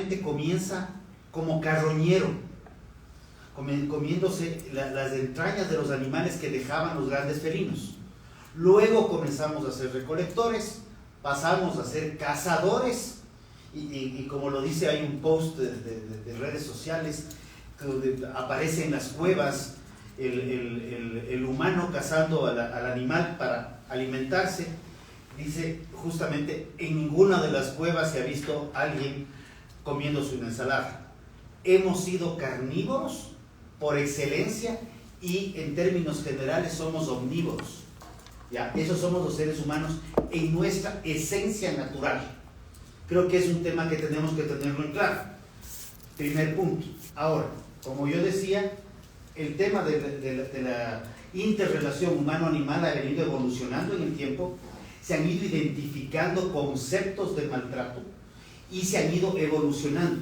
Originalmente comienza como carroñero, comiéndose las entrañas de los animales que dejaban los grandes felinos. Luego comenzamos a ser recolectores, pasamos a ser cazadores, y como lo dice, hay un post de redes sociales donde aparece en las cuevas el humano cazando al animal para alimentarse. Dice justamente, en ninguna de las cuevas se ha visto alguien comiendo su ensalada. Hemos sido carnívoros por excelencia y en términos generales somos omnívoros. ¿Ya? Esos somos los seres humanos en nuestra esencia natural. Creo que es un tema que tenemos que tenerlo en claro. Primer punto. Ahora, como yo decía, el tema de la interrelación humano-animal ha venido evolucionando en el tiempo. Se han ido identificando conceptos de maltrato y se han ido evolucionando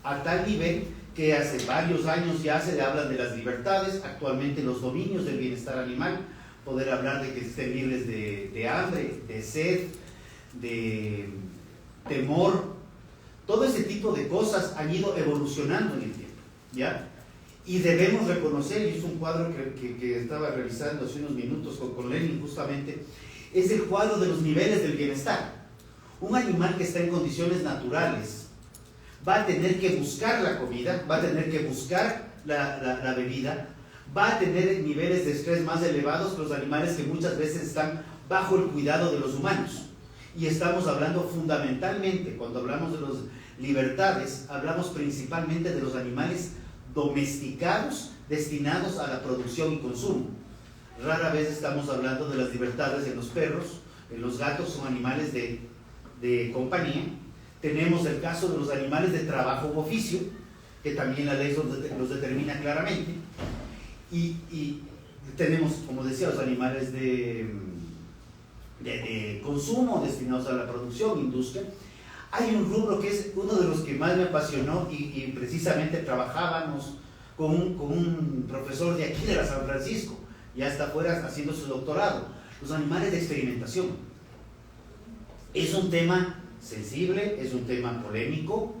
a tal nivel que hace varios años ya se habla de las libertades, actualmente los dominios del bienestar animal, poder hablar de que estén libres de hambre, de sed, de temor. Todo ese tipo de cosas han ido evolucionando en el tiempo, ¿ya? Y debemos reconocer, y es un cuadro que estaba revisando hace unos minutos con Lenin justamente, es el cuadro de los niveles del bienestar. Un animal que está en condiciones naturales va a tener que buscar la comida, va a tener que buscar la bebida, va a tener niveles de estrés más elevados que los animales que muchas veces están bajo el cuidado de los humanos. Y estamos hablando fundamentalmente, cuando hablamos de las libertades, hablamos principalmente de los animales domesticados destinados a la producción y consumo. Rara vez estamos hablando de las libertades en los perros, en los gatos, son animales de compañía. Tenemos el caso de los animales de trabajo u oficio, que también la ley los determina claramente. Y tenemos, como decía, los animales de consumo destinados a la producción, industria. Hay un rubro que es uno de los que más me apasionó y precisamente trabajábamos con un profesor de aquí de la San Francisco, ya está afuera haciendo su doctorado, los animales de experimentación. Es un tema sensible, es un tema polémico,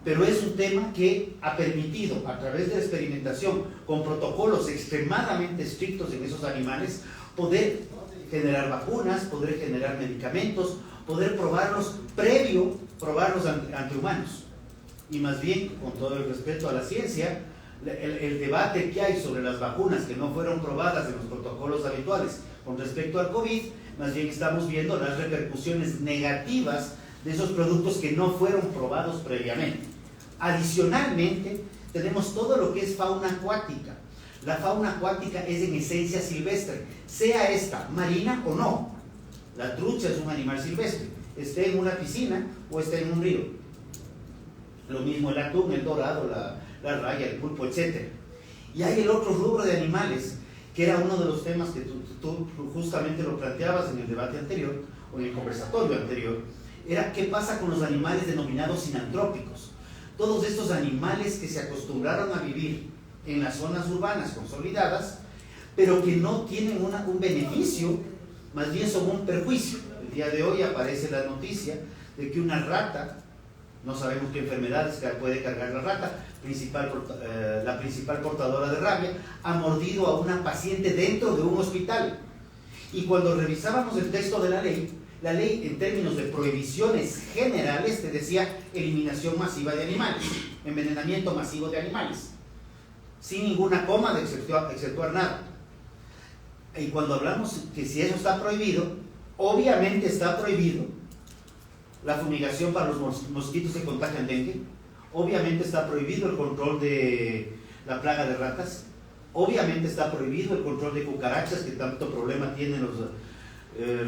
pero es un tema que ha permitido, a través de la experimentación, con protocolos extremadamente estrictos en esos animales, poder generar vacunas, poder generar medicamentos, poder probarlos ante humanos. Y más bien, con todo el respeto a la ciencia, el debate que hay sobre las vacunas que no fueron probadas en los protocolos habituales con respecto al COVID, más bien estamos viendo las repercusiones negativas de esos productos que no fueron probados previamente. Adicionalmente, tenemos todo lo que es fauna acuática. La fauna acuática es en esencia silvestre, sea esta marina o no. La trucha es un animal silvestre, esté en una piscina o esté en un río. Lo mismo el atún, el dorado, la raya, el pulpo, etc. Y hay el otro rubro de animales, que era uno de los temas que tú justamente lo planteabas en el debate anterior, o en el conversatorio anterior, era qué pasa con los animales denominados sinantrópicos. Todos estos animales que se acostumbraron a vivir en las zonas urbanas consolidadas, pero que no tienen un beneficio, más bien son un perjuicio. El día de hoy aparece la noticia de que una rata, no sabemos qué enfermedades puede cargar la rata, la principal portadora de rabia, ha mordido a una paciente dentro de un hospital. Y cuando revisábamos el texto de la ley en términos de prohibiciones generales te decía eliminación masiva de animales, envenenamiento masivo de animales, sin ninguna coma de exceptuar nada. Y cuando hablamos que si eso está prohibido, obviamente está prohibido la fumigación para los mosquitos que contagian dengue, obviamente está prohibido el control de la plaga de ratas, obviamente está prohibido el control de cucarachas, que tanto problema tienen los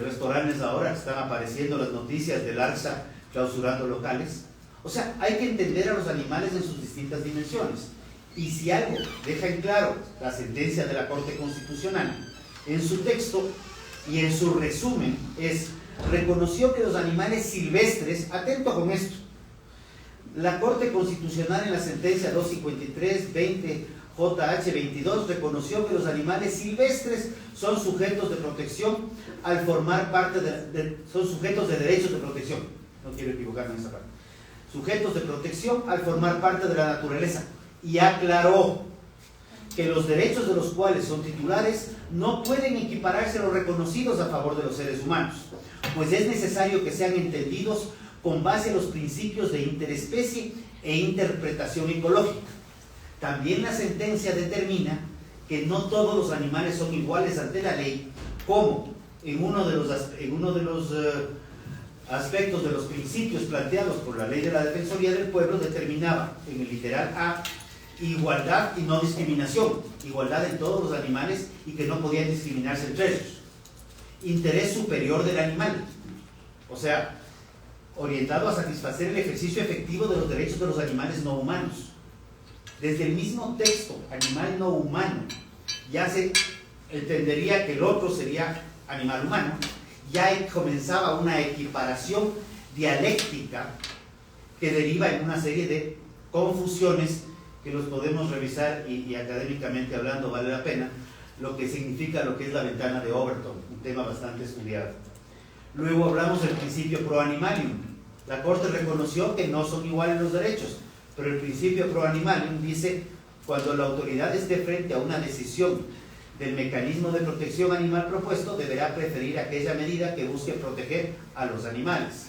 restaurantes ahora, que están apareciendo las noticias del ARSA clausurando locales. O sea, hay que entender a los animales en sus distintas dimensiones. Y si algo deja en claro la sentencia de la Corte Constitucional, en su texto y en su resumen, reconoció que los animales silvestres, atento con esto, la Corte Constitucional en la sentencia 253-20 JH22 reconoció que los animales silvestres son sujetos de protección al formar parte son sujetos de derechos de protección. No quiero equivocarme en esa parte. sujetos de protección al formar parte de la naturaleza, y aclaró que los derechos de los cuales son titulares no pueden equipararse a los reconocidos a favor de los seres humanos, pues es necesario que sean entendidos con base a los principios de interespecie e interpretación ecológica. También la sentencia determina que no todos los animales son iguales ante la ley, como en uno de los aspectos de los principios planteados por la Ley de la Defensoría del Pueblo determinaba en el literal A igualdad y no discriminación, igualdad en todos los animales y que no podían discriminarse entre ellos. Interés superior del animal, o sea, orientado a satisfacer el ejercicio efectivo de los derechos de los animales no humanos. Desde el mismo texto, animal no humano, ya se entendería que el otro sería animal humano, ya comenzaba una equiparación dialéctica que deriva en una serie de confusiones que los podemos revisar y académicamente hablando vale la pena, lo que significa lo que es la ventana de Overton, un tema bastante estudiado. Luego hablamos del principio pro animalium. La Corte reconoció que no son iguales los derechos, pero el principio pro animalium dice: cuando la autoridad esté frente a una decisión del mecanismo de protección animal propuesto, deberá preferir aquella medida que busque proteger a los animales.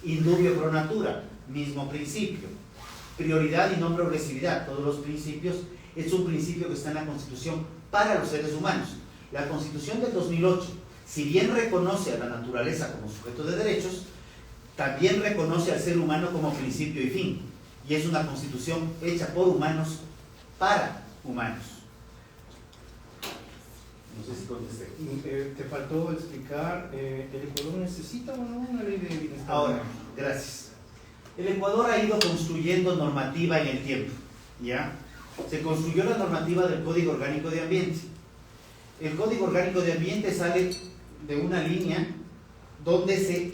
Indubio pro natura, mismo principio. Prioridad y no progresividad, todos los principios, es un principio que está en la Constitución para los seres humanos. La Constitución del 2008, si bien reconoce a la naturaleza como sujeto de derechos, también reconoce al ser humano como principio y fin, y es una Constitución hecha por humanos para humanos. No sé si contesté. Te faltó explicar, ¿el Ecuador necesita o no una ley de bienestar? Ahora, gracias. El Ecuador ha ido construyendo normativa en el tiempo, ¿ya? Se construyó la normativa del Código Orgánico de Ambiente. El Código Orgánico de Ambiente sale de una línea donde se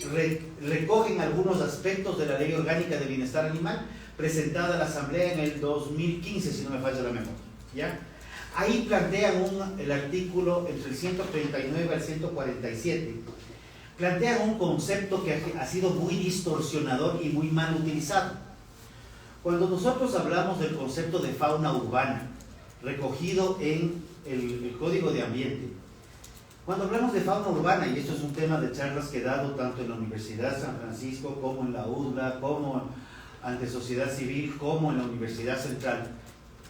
recogen algunos aspectos de la Ley Orgánica de Bienestar Animal, presentada a la Asamblea en el 2015, si no me falla la memoria, ¿ya? Ahí plantean el artículo entre el 139 al 147, plantean un concepto que ha sido muy distorsionador y muy mal utilizado. Cuando nosotros hablamos del concepto de fauna urbana, recogido en el Código de Ambiente, cuando hablamos de fauna urbana, y esto es un tema de charlas que he dado tanto en la Universidad de San Francisco, como en la UDLA, como ante Sociedad Civil, como en la Universidad Central,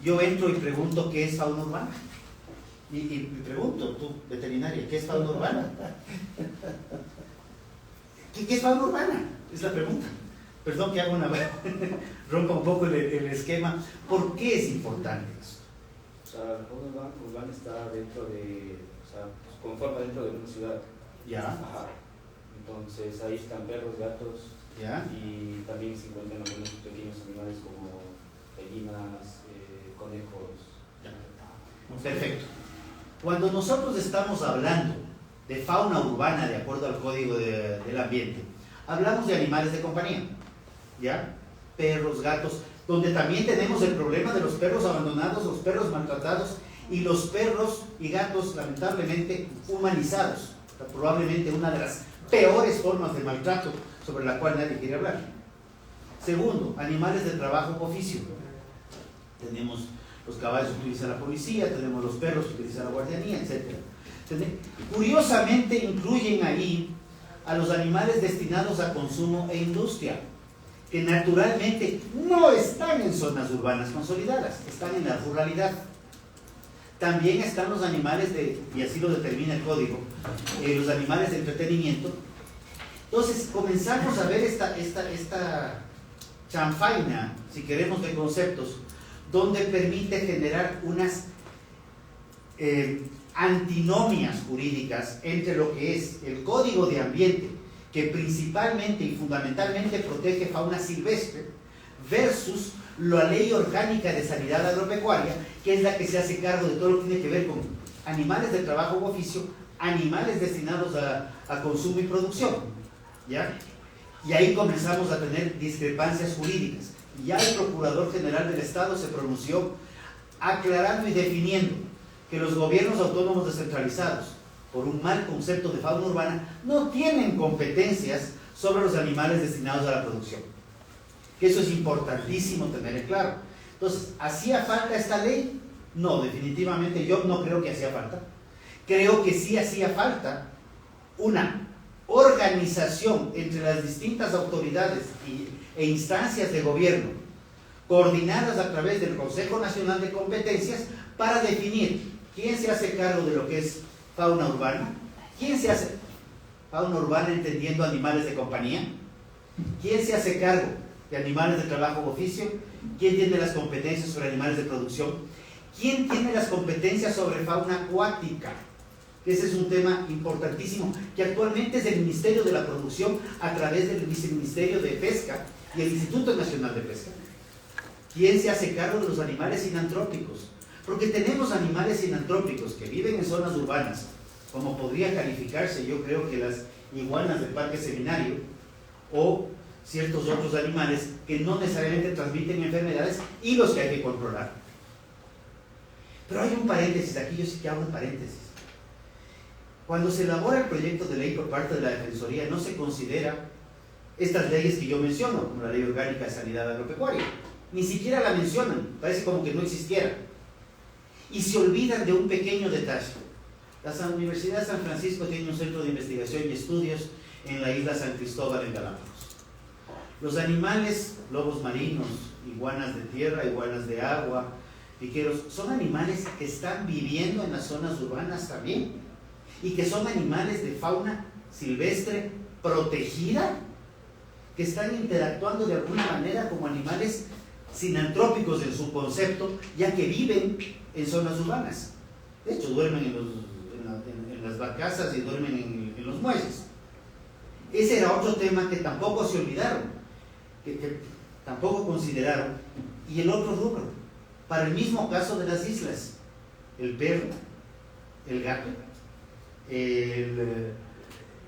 yo entro y pregunto ¿qué es fauna urbana? Y pregunto, tú, veterinaria, ¿qué es fauna urbana? ¿Qué es fauna urbana? Es la pregunta. Perdón que haga rompa un poco el esquema. ¿Por qué es importante eso? O sea, la fauna urbana está dentro de, o sea, pues conforma dentro de una ciudad. Ya. Ajá. Entonces ahí están perros, gatos, Ya. y también se encuentran algunos pequeños animales como gallinas, conejos. Ya. Perfecto. Cuando nosotros estamos hablando de fauna urbana de acuerdo al Código del Ambiente, hablamos de animales de compañía, ¿ya? Perros, gatos, donde también tenemos el problema de los perros abandonados, los perros maltratados y los perros y gatos lamentablemente humanizados, probablemente una de las peores formas de maltrato sobre la cual nadie quiere hablar. Segundo, animales de trabajo u oficio. Tenemos los caballos que utiliza la policía, tenemos los perros que utiliza la guardianía, etc. Curiosamente incluyen ahí a los animales destinados a consumo e industria, que naturalmente no están en zonas urbanas consolidadas, están en la ruralidad. También están los animales y así lo determina el código, los animales de entretenimiento. Entonces comenzamos a ver esta chanfaina, si queremos, de conceptos, donde permite generar unas antinomias jurídicas entre lo que es el Código de Ambiente, que principalmente y fundamentalmente protege fauna silvestre, versus la Ley Orgánica de Sanidad Agropecuaria, que es la que se hace cargo de todo lo que tiene que ver con animales de trabajo u oficio, animales destinados a consumo y producción, ¿ya? Y ahí comenzamos a tener discrepancias jurídicas. Ya el Procurador General del Estado se pronunció aclarando y definiendo que los gobiernos autónomos descentralizados, por un mal concepto de fauna urbana, no tienen competencias sobre los animales destinados a la producción. que eso es importantísimo tener en claro. Entonces, ¿hacía falta esta ley? No, definitivamente yo no creo que hacía falta. Creo que sí hacía falta una organización entre las distintas autoridades e instancias de gobierno, coordinadas a través del Consejo Nacional de Competencias, para definir quién se hace cargo de lo que es fauna urbana, quién se hace fauna urbana entendiendo animales de compañía, quién se hace cargo de animales de trabajo o oficio, quién tiene las competencias sobre animales de producción, quién tiene las competencias sobre fauna acuática. Ese es un tema importantísimo, que actualmente es el Ministerio de la Producción a través del Viceministerio de Pesca y el Instituto Nacional de Pesca. ¿Quién se hace cargo de los animales sinantrópicos? Porque tenemos animales sinantrópicos que viven en zonas urbanas, como podría calificarse, yo creo que las iguanas del Parque Seminario, o ciertos otros animales que no necesariamente transmiten enfermedades y los que hay que controlar. Pero hay un paréntesis, aquí yo sí que hago un paréntesis. Cuando se elabora el proyecto de ley por parte de la Defensoría, no se considera estas leyes que yo menciono, como la Ley Orgánica de Sanidad Agropecuaria. Ni siquiera la mencionan, parece como que no existiera. Y se olvidan de un pequeño detalle. La Universidad de San Francisco tiene un centro de investigación y estudios en la isla San Cristóbal, en Galápagos. Los animales, lobos marinos, iguanas de tierra, iguanas de agua, piqueros, son animales que están viviendo en las zonas urbanas también, y que son animales de fauna silvestre protegida, que están interactuando de alguna manera como animales sinantrópicos en su concepto, ya que viven en zonas urbanas. De hecho, duermen en las barcazas y duermen en los muelles. Ese era otro tema que tampoco se olvidaron, que tampoco consideraron. Y el otro rubro, para el mismo caso de las islas, el perro, el gato,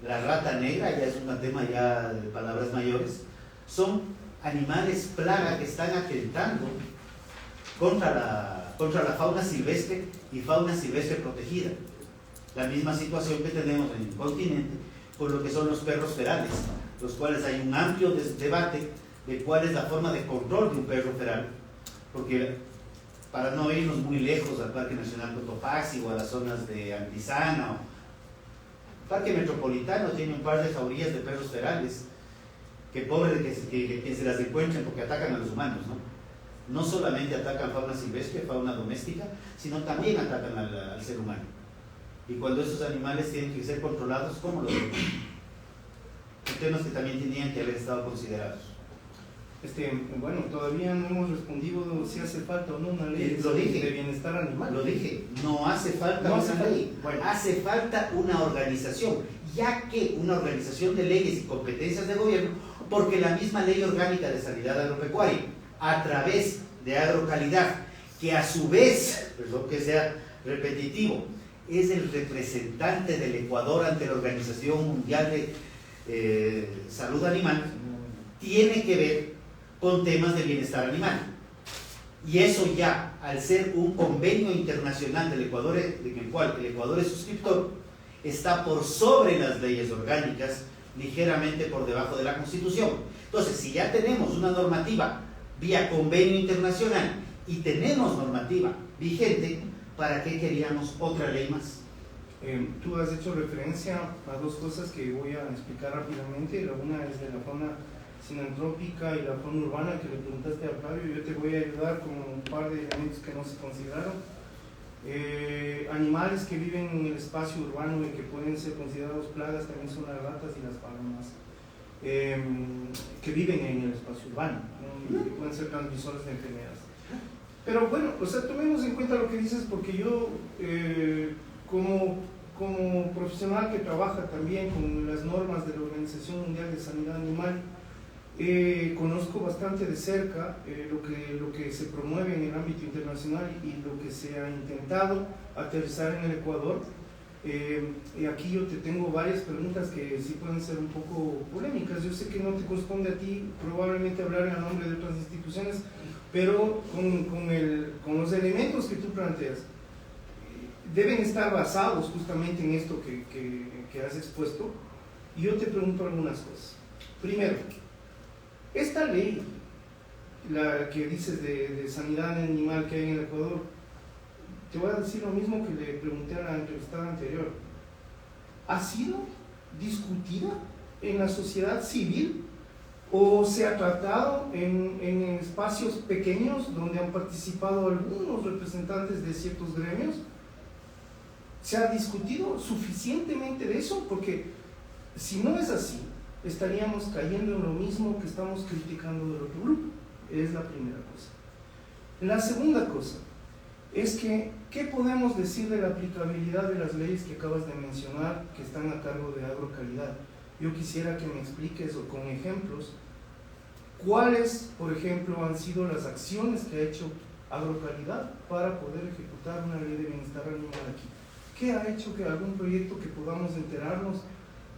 la rata negra, ya es un tema ya de palabras mayores, son animales plaga que están atentando contra la fauna silvestre y fauna silvestre protegida. La misma situación que tenemos en el continente con lo que son los perros ferales, los cuales hay un amplio debate de cuál es la forma de control de un perro feral, porque para no irnos muy lejos al Parque Nacional Cotopaxi o a las zonas de Antizana, el Parque Metropolitano tiene un par de jaurías de perros ferales, que pobre de que se las encuentren, porque atacan a los humanos, ¿no? No solamente atacan fauna silvestre, fauna doméstica, sino también atacan al ser humano. Y cuando esos animales tienen que ser controlados, ¿cómo lo ven? Son temas que también tenían que haber estado considerados. Bueno, todavía no hemos respondido si hace falta o no una ley de bienestar animal. Lo dije, no hace falta una ley, hace falta una organización, ya que una organización de leyes y competencias de gobierno, porque la misma Ley Orgánica de Sanidad Agropecuaria, a través de Agrocalidad, que a su vez, perdón que sea repetitivo, es el representante del Ecuador ante la Organización Mundial de Salud Animal, tiene que ver con temas de bienestar animal. Y eso ya, al ser un convenio internacional del Ecuador, en el cual el Ecuador es suscriptor, está por sobre las leyes orgánicas, ligeramente por debajo de la Constitución. Entonces, si ya tenemos una normativa vía convenio internacional y tenemos normativa vigente, ¿para qué queríamos otra ley más? Tú has hecho referencia a dos cosas que voy a explicar rápidamente. La una es de la fauna sinantrópica y la fauna urbana, que le preguntaste a Flavio. Yo te voy a ayudar con un par de elementos que no se consideraron. Animales que viven en el espacio urbano y que pueden ser considerados plagas también son las ratas y las palomas, que viven en el espacio urbano, ¿no? Y que pueden ser transmisores de enfermedades. Pero bueno, o sea, tomemos en cuenta lo que dices, porque yo como profesional que trabaja también con las normas de la Organización Mundial de Sanidad Animal, conozco bastante de cerca lo que se promueve en el ámbito internacional y lo que se ha intentado aterrizar en el Ecuador. Y aquí yo te tengo varias preguntas que sí pueden ser un poco polémicas. Yo sé que no te corresponde a ti probablemente hablar en nombre de otras instituciones, pero con los elementos que tú planteas, deben estar basados justamente en esto que has expuesto. Y yo te pregunto algunas cosas. Primero, esta ley la que dices de sanidad animal que hay en el Ecuador, te voy a decir lo mismo que le pregunté a la entrevistada anterior. ¿Ha sido discutida en la sociedad civil o se ha tratado en espacios pequeños donde han participado algunos representantes de ciertos gremios? ¿Se ha discutido suficientemente de eso? Porque si no es así, estaríamos cayendo en lo mismo que estamos criticando del otro grupo. Es la primera cosa. La segunda cosa es que, ¿qué podemos decir de la aplicabilidad de las leyes que acabas de mencionar que están a cargo de agrocalidad? Yo quisiera que me expliques o con ejemplos cuáles, por ejemplo, han sido las acciones que ha hecho agrocalidad para poder ejecutar una ley de bienestar animal aquí. ¿Qué ha hecho que algún proyecto que podamos enterarnos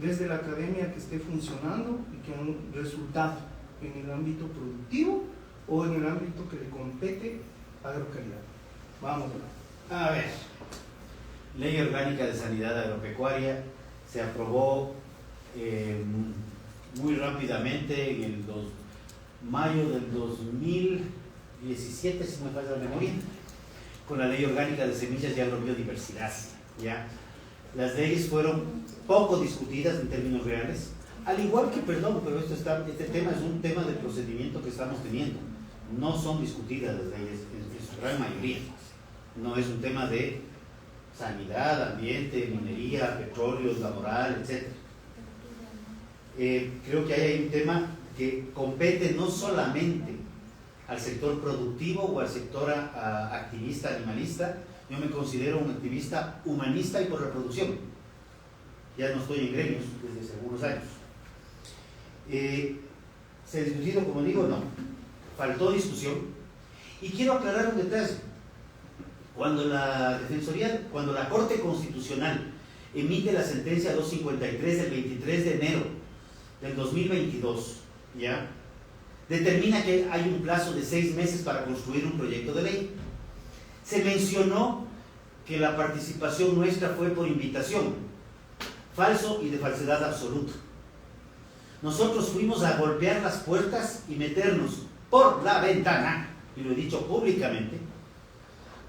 desde la academia que esté funcionando y que han resultado en el ámbito productivo o en el ámbito que le compete a agrocalidad? Vamos a ver. Ley Orgánica de Sanidad Agropecuaria se aprobó muy rápidamente en el mayo del 2017, si me falla la memoria, con la Ley Orgánica de Semillas y Agrobiodiversidad. ¿Ya? Las leyes fueron poco discutidas en términos reales, al igual que, perdón, pero este tema es un tema de procedimiento que estamos teniendo. No son discutidas las leyes en su gran mayoría. No es un tema de sanidad, ambiente, minería, petróleo, laboral, etc. Creo que hay un tema que compete no solamente al sector productivo o al sector activista, animalista. Yo me considero un activista humanista y por reproducción. Ya no estoy en gremios desde hace algunos años. ¿Se ha discutido, como digo? No. Faltó discusión. Y quiero aclarar un detalle. Cuando la Corte Constitucional emite la sentencia 253 del 23 de enero del 2022, ¿ya?, determina que hay un plazo de 6 meses para construir un proyecto de ley. Se mencionó que la participación nuestra fue por invitación. Falso y de falsedad absoluta. Nosotros fuimos a golpear las puertas y meternos por la ventana, y lo he dicho públicamente,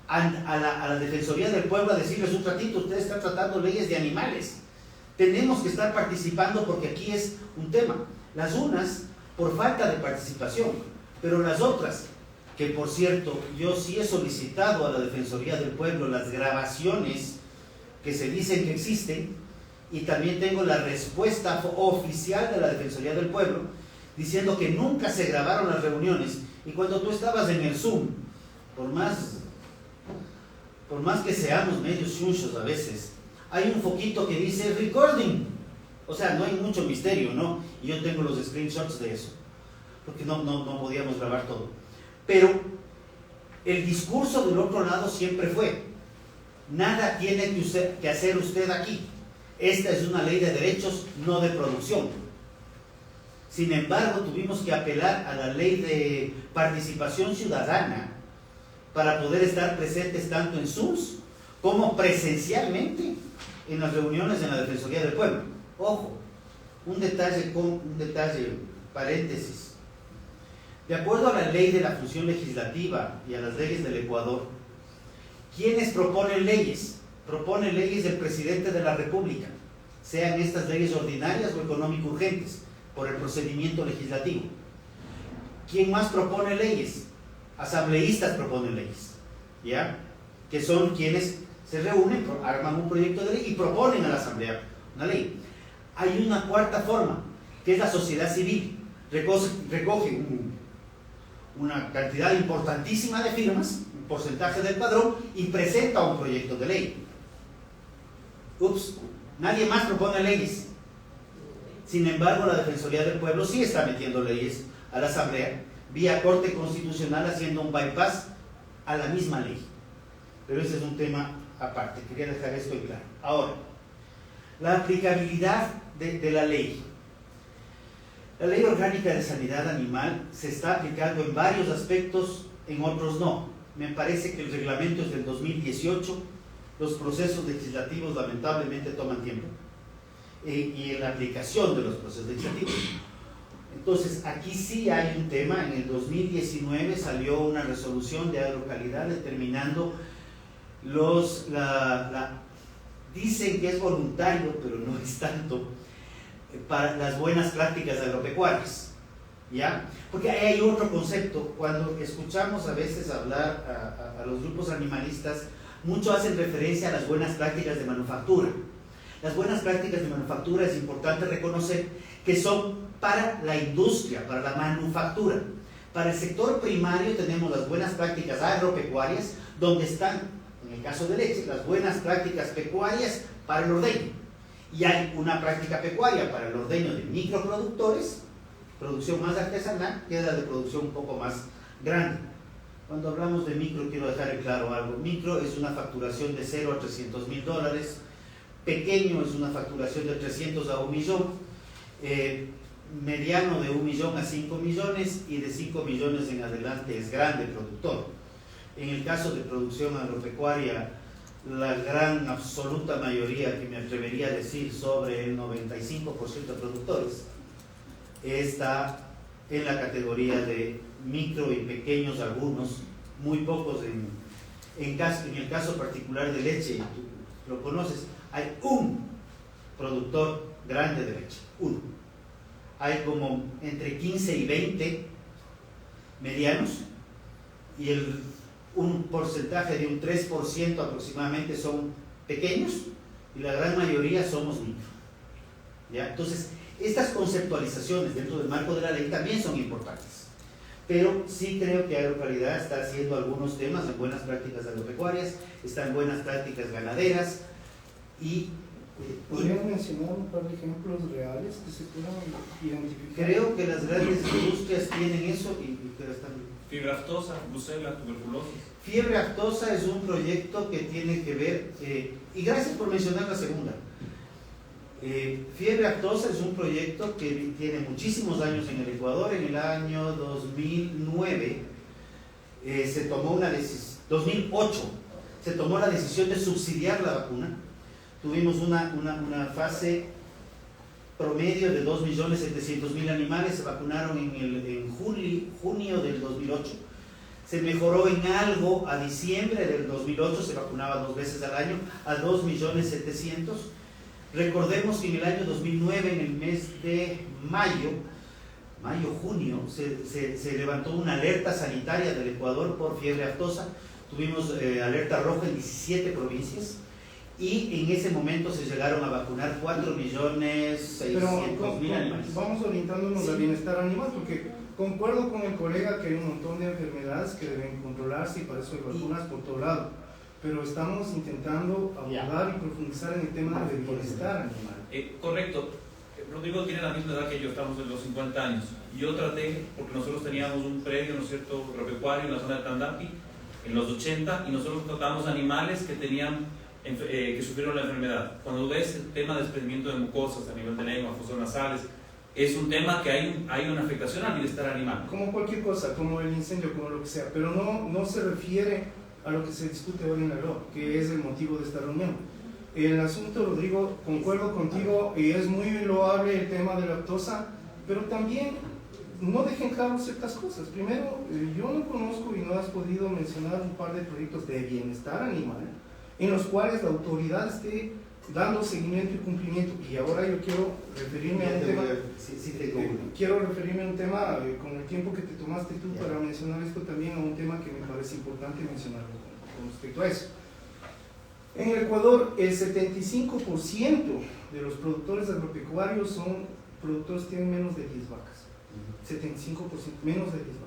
a la Defensoría del Pueblo a decirles: un ratito, usted está tratando leyes de animales. Tenemos que estar participando porque aquí es un tema. Las unas por falta de participación, pero las otras, que por cierto, yo sí he solicitado a la Defensoría del Pueblo las grabaciones que se dicen que existen, y también tengo la respuesta oficial de la Defensoría del Pueblo, diciendo que nunca se grabaron las reuniones, y cuando tú estabas en el Zoom, por más que seamos medios chunchos a veces, hay un foquito que dice recording, o sea, no hay mucho misterio, ¿no? Y yo tengo los screenshots de eso, porque no podíamos grabar todo. Pero el discurso del otro lado siempre fue: nada tiene que hacer usted aquí. Esta es una ley de derechos, no de producción. Sin embargo, tuvimos que apelar a la ley de participación ciudadana para poder estar presentes tanto en Zooms como presencialmente en las reuniones en la Defensoría del Pueblo. Ojo, un detalle, paréntesis. De acuerdo a la ley de la función legislativa y a las leyes del Ecuador, ¿quiénes proponen leyes? Proponen leyes del presidente de la República, sean estas leyes ordinarias o económico urgentes, por el procedimiento legislativo. ¿Quién más propone leyes? Asambleístas proponen leyes, ¿ya? Que son quienes se reúnen, arman un proyecto de ley y proponen a la Asamblea una ley. Hay una cuarta forma, que es la sociedad civil. Recoge una cantidad importantísima de firmas, un porcentaje del padrón, y presenta un proyecto de ley. Nadie más propone leyes. Sin embargo, la Defensoría del Pueblo sí está metiendo leyes a la Asamblea, vía Corte Constitucional, haciendo un bypass a la misma ley. Pero ese es un tema aparte, quería dejar esto en claro. Ahora, la aplicabilidad de la ley. La Ley Orgánica de Sanidad Animal se está aplicando en varios aspectos, en otros no. Me parece que el reglamento es del 2018, los procesos legislativos lamentablemente toman tiempo, y en la aplicación de los procesos legislativos. Entonces, aquí sí hay un tema. En el 2019 salió una resolución de agrocalidad determinando dicen que es voluntario, pero no es tanto, para las buenas prácticas agropecuarias, ¿ya? Porque ahí hay otro concepto. Cuando escuchamos a veces hablar a los grupos animalistas, muchos hacen referencia a las buenas prácticas de manufactura. Las buenas prácticas de manufactura es importante reconocer que son para la industria, para la manufactura. Para el sector primario tenemos las buenas prácticas agropecuarias, donde están, en el caso de leche, las buenas prácticas pecuarias para el ordeño. Y hay una práctica pecuaria para el ordeño de microproductores, producción más artesanal, que es la de producción un poco más grande. Cuando hablamos de micro, quiero dejar en claro algo. Micro es una facturación de 0 a $300,000, pequeño es una facturación de 300 a 1 millón, mediano de 1 millón a 5 millones y de 5 millones en adelante es grande productor. En el caso de producción agropecuaria, la gran absoluta mayoría, que me atrevería a decir sobre el 95% de productores, está en la categoría de micro y pequeños, algunos, muy pocos. En el caso particular de leche, tú lo conoces, hay un productor grande de leche, uno. Hay como entre 15 y 20 medianos, y un porcentaje de un 3% aproximadamente son pequeños, y la gran mayoría somos micro, ¿ya? Entonces, estas conceptualizaciones dentro del marco de la ley también son importantes, pero sí creo que Agrocalidad está haciendo algunos temas en buenas prácticas agropecuarias, está en buenas prácticas ganaderas, y ¿podrías mencionar un par de ejemplos reales que se puedan identificar? creo que las grandes industrias tienen eso y que están... Fiebre aftosa, brucela, tuberculosis. Fiebre aftosa es un proyecto que tiene que ver, y gracias por mencionar la segunda. Fiebre aftosa es un proyecto que tiene muchísimos años en el Ecuador. En el año 2009 se tomó una decisión, 2008 se tomó la decisión de subsidiar la vacuna. Tuvimos una fase promedio de 2.700.000 animales, se vacunaron en junio del 2008. Se mejoró en algo a diciembre del 2008, se vacunaba 2 veces al año, a 2.700.000. Recordemos que en el año 2009, en el mes de junio, se levantó una alerta sanitaria del Ecuador por fiebre aftosa. Tuvimos alerta roja en 17 provincias. Y en ese momento se llegaron a vacunar 4.600.000 animales. Vamos orientándonos al bienestar animal, porque concuerdo con el colega que hay un montón de enfermedades que deben controlarse y para eso hay vacunas por todo lado. Pero estamos intentando abordar y profundizar en el tema del bienestar animal. Correcto. Rodrigo tiene la misma edad que yo, estamos en los 50 años. Yo traté, porque nosotros teníamos un predio, ¿no es cierto?, agropecuario en la zona de Tandapi, en los 80, y nosotros tratamos animales que tenían que sufrieron la enfermedad. Cuando ves el tema de desprendimiento de mucosas a nivel de lengua, fosas nasales, es un tema que hay una afectación al bienestar animal. Como cualquier cosa, como el incendio, como lo que sea, pero no se refiere a lo que se discute hoy en la LOA, que es el motivo de esta reunión. El asunto, Rodrigo, concuerdo contigo, y es muy loable el tema de la lactosa, pero también no dejen claro ciertas cosas. Primero, yo no conozco y no has podido mencionar un par de proyectos de bienestar animal en los cuales la autoridad esté dando seguimiento y cumplimiento. Y ahora yo quiero referirme a un tema, quiero referirme a un tema, con el tiempo que te tomaste tú para mencionar esto, también a un tema que me parece importante mencionarlo con respecto a eso. En el Ecuador, el 75% de los productores agropecuarios son productores que tienen menos de 10 vacas. 75%, menos de 10 vacas.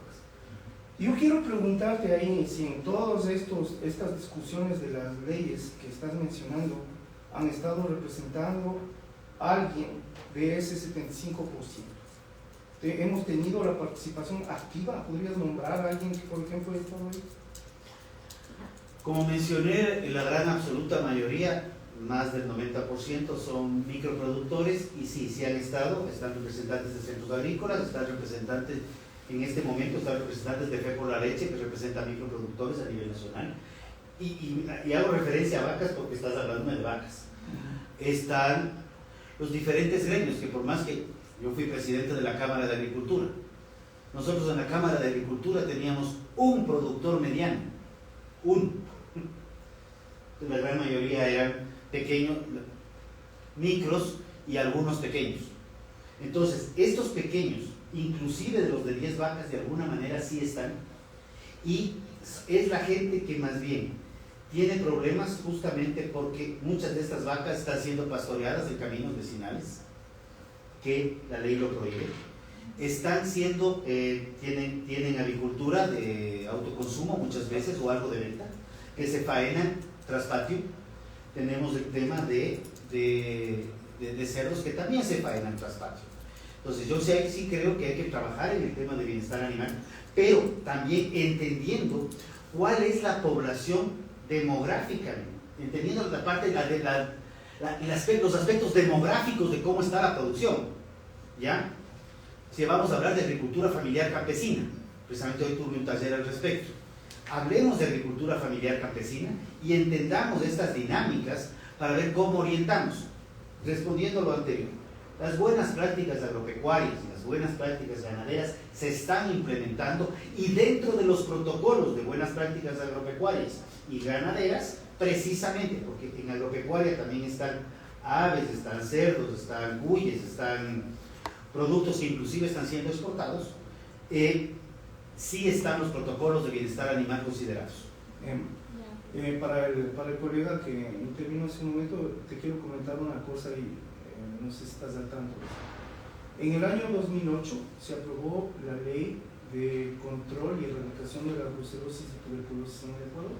Yo quiero preguntarte ahí si en todas estas discusiones de las leyes que estás mencionando han estado representando a alguien de ese 75%. ¿Hemos tenido la participación activa? ¿Podrías nombrar a alguien que, por ejemplo, ha estado ahí? Como mencioné, la gran absoluta mayoría, más del 90%, son microproductores, y sí han estado. Están representantes de centros agrícolas, están representantes, en este momento están representantes de Fe por la Leche, que representa microproductores a nivel nacional, y hago referencia a vacas porque estás hablando de vacas. Están los diferentes gremios, que por más que Yo fui presidente de la Cámara de Agricultura. Nosotros en la Cámara de Agricultura teníamos un productor mediano, uno. La gran mayoría eran pequeños, micros y algunos pequeños. Entonces, estos pequeños, inclusive de los de 10 vacas, de alguna manera sí están, y es la gente que más bien tiene problemas justamente porque muchas de estas vacas están siendo pastoreadas en caminos vecinales, que la ley lo prohíbe. Están siendo, tienen agricultura de autoconsumo muchas veces o algo de venta, que se faenan tras patio. Tenemos el tema de cerdos que también se faenan tras patio. Entonces yo sí creo que hay que trabajar en el tema de bienestar animal, pero también entendiendo cuál es la población demográfica, entendiendo la parte los aspectos demográficos de cómo está la producción, ¿ya? Si vamos a hablar de agricultura familiar campesina, precisamente hoy tuve un taller al respecto. Hablemos de agricultura familiar campesina y entendamos estas dinámicas para ver cómo orientamos. Respondiendo a lo anterior, las buenas prácticas agropecuarias y las buenas prácticas ganaderas se están implementando, y dentro de los protocolos de buenas prácticas agropecuarias y ganaderas, precisamente porque en agropecuaria también están aves, están cerdos, están cuyes, están productos que inclusive están siendo exportados, sí están los protocolos de bienestar animal considerados. Para el colega que intervino hace un momento, te quiero comentar una cosa y no sé si estás al tanto. En el año 2008 se aprobó la ley de control y erradicación de la brucelosis y tuberculosis en el Ecuador.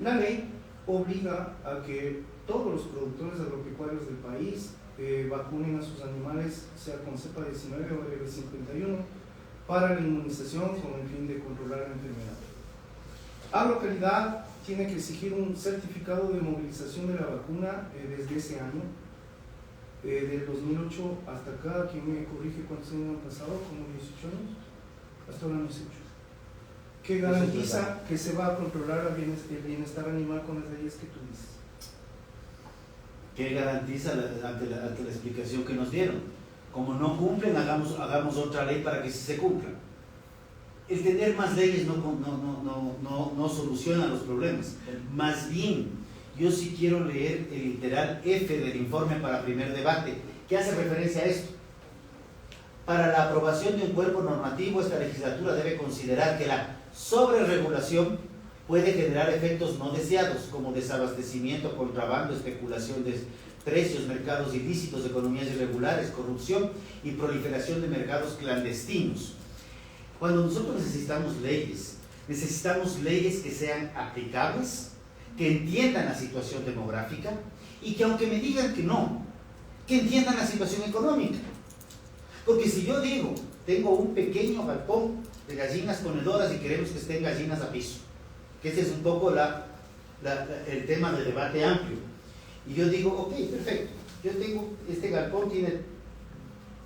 La ley obliga a que todos los productores agropecuarios del país vacunen a sus animales, sea con cepa 19 o R51, para la inmunización con el fin de controlar la enfermedad. Agrocalidad tiene que exigir un certificado de movilización de la vacuna desde ese año, del 2008 hasta acá. ¿Quién me corrige cuántos años han pasado? ¿Como 18 años? Hasta ahora no es 8. ¿Qué garantiza que se va a controlar el bienestar animal con las leyes que tú dices? ¿Qué garantiza ante la explicación que nos dieron? Como no cumplen, hagamos otra ley para que sí se cumplan. El tener más leyes no soluciona los problemas. Más bien, yo sí quiero leer el literal F del informe para primer debate, que hace referencia a esto. Para la aprobación de un cuerpo normativo, esta legislatura debe considerar que la sobreregulación puede generar efectos no deseados, como desabastecimiento, contrabando, especulación de precios, mercados ilícitos, economías irregulares, corrupción y proliferación de mercados clandestinos. Cuando nosotros necesitamos leyes que sean aplicables, que entiendan la situación demográfica y que, aunque me digan que no, que entiendan la situación económica. Porque si yo digo, tengo un pequeño galpón de gallinas ponedoras y queremos que estén gallinas a piso, que ese es un poco el tema del debate amplio, y yo digo, ok, perfecto, yo tengo, este galpón tiene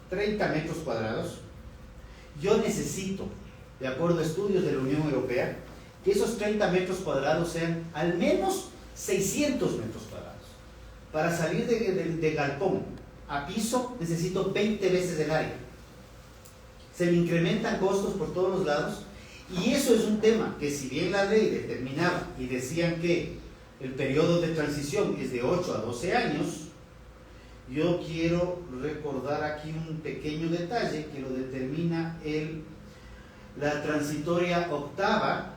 30 metros cuadrados, yo necesito, de acuerdo a estudios de la Unión Europea, que esos 30 metros cuadrados sean al menos 600 metros cuadrados. Para salir de galpón a piso necesito 20 veces el área. Se me incrementan costos por todos los lados, y eso es un tema que, si bien la ley determinaba y decían que el periodo de transición es de 8 a 12 años, yo quiero recordar aquí un pequeño detalle que lo determina la transitoria octava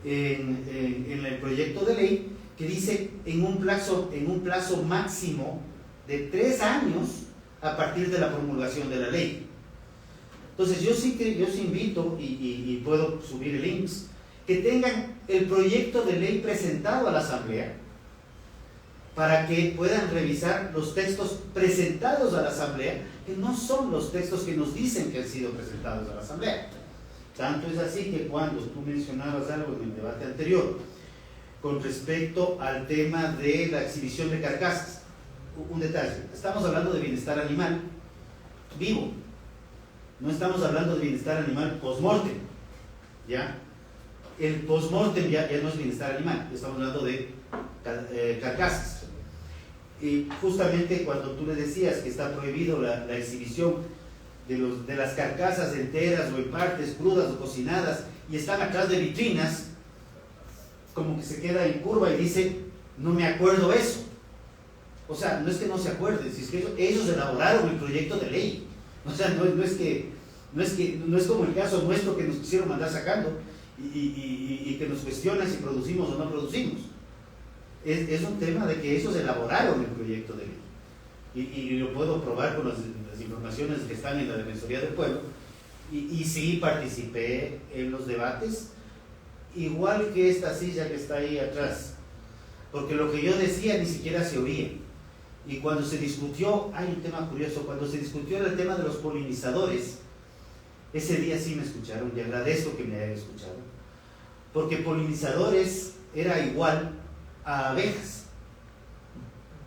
en el proyecto de ley, que dice en un plazo máximo de 3 años a partir de la promulgación de la ley. Entonces yo sí invito, y puedo subir links, que tengan el proyecto de ley presentado a la Asamblea, para que puedan revisar los textos presentados a la Asamblea, que no son los textos que nos dicen que han sido presentados a la Asamblea. Tanto es así que cuando tú mencionabas algo en el debate anterior con respecto al tema de la exhibición de carcasas, un detalle, estamos hablando de bienestar animal vivo, no estamos hablando de bienestar animal post-mortem, ¿ya? El post-mortem ya no es bienestar animal, estamos hablando de carcasas. Y justamente cuando tú le decías que está prohibido la exhibición de las carcasas enteras o en partes crudas o cocinadas y están atrás de vitrinas, como que se queda en curva y dice, no me acuerdo eso. O sea, no es que no se acuerden, si es que ellos elaboraron el proyecto de ley. O sea, no es como el caso nuestro que nos quisieron mandar sacando y que nos cuestionan si producimos o no producimos. Es un tema de que ellos elaboraron el proyecto de ley. Y lo puedo probar con las informaciones que están en la Defensoría del Pueblo. Y sí participé en los debates, igual que esta silla que está ahí atrás. Porque lo que yo decía ni siquiera se oía. Y cuando se discutió, hay un tema curioso, cuando se discutió el tema de los polinizadores, ese día sí me escucharon y agradezco que me hayan escuchado. Porque polinizadores era igual a abejas.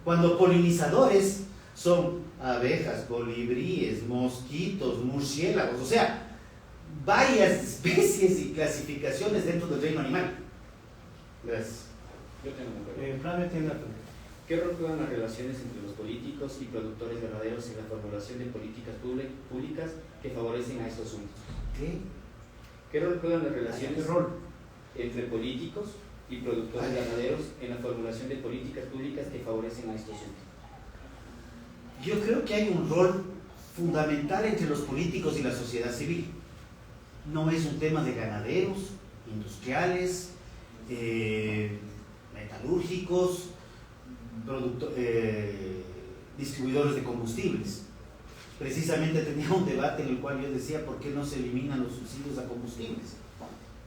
Cuando polinizadores son abejas, colibríes, mosquitos, murciélagos, o sea, varias especies y clasificaciones dentro del reino animal. Gracias. Yo tengo una pregunta. ¿Qué rol juegan las relaciones entre los políticos y productores ganaderos en la formulación de políticas públicas que favorecen a estos asuntos? ¿Qué rol juegan las relaciones entre políticos y productores ganaderos en la formulación de políticas públicas que favorecen a estos asuntos? Yo creo que hay un rol fundamental entre los políticos y la sociedad civil. No es un tema de ganaderos, industriales, metalúrgicos, distribuidores de combustibles. Precisamente tenía un debate en el cual yo decía por qué no se eliminan los subsidios a combustibles.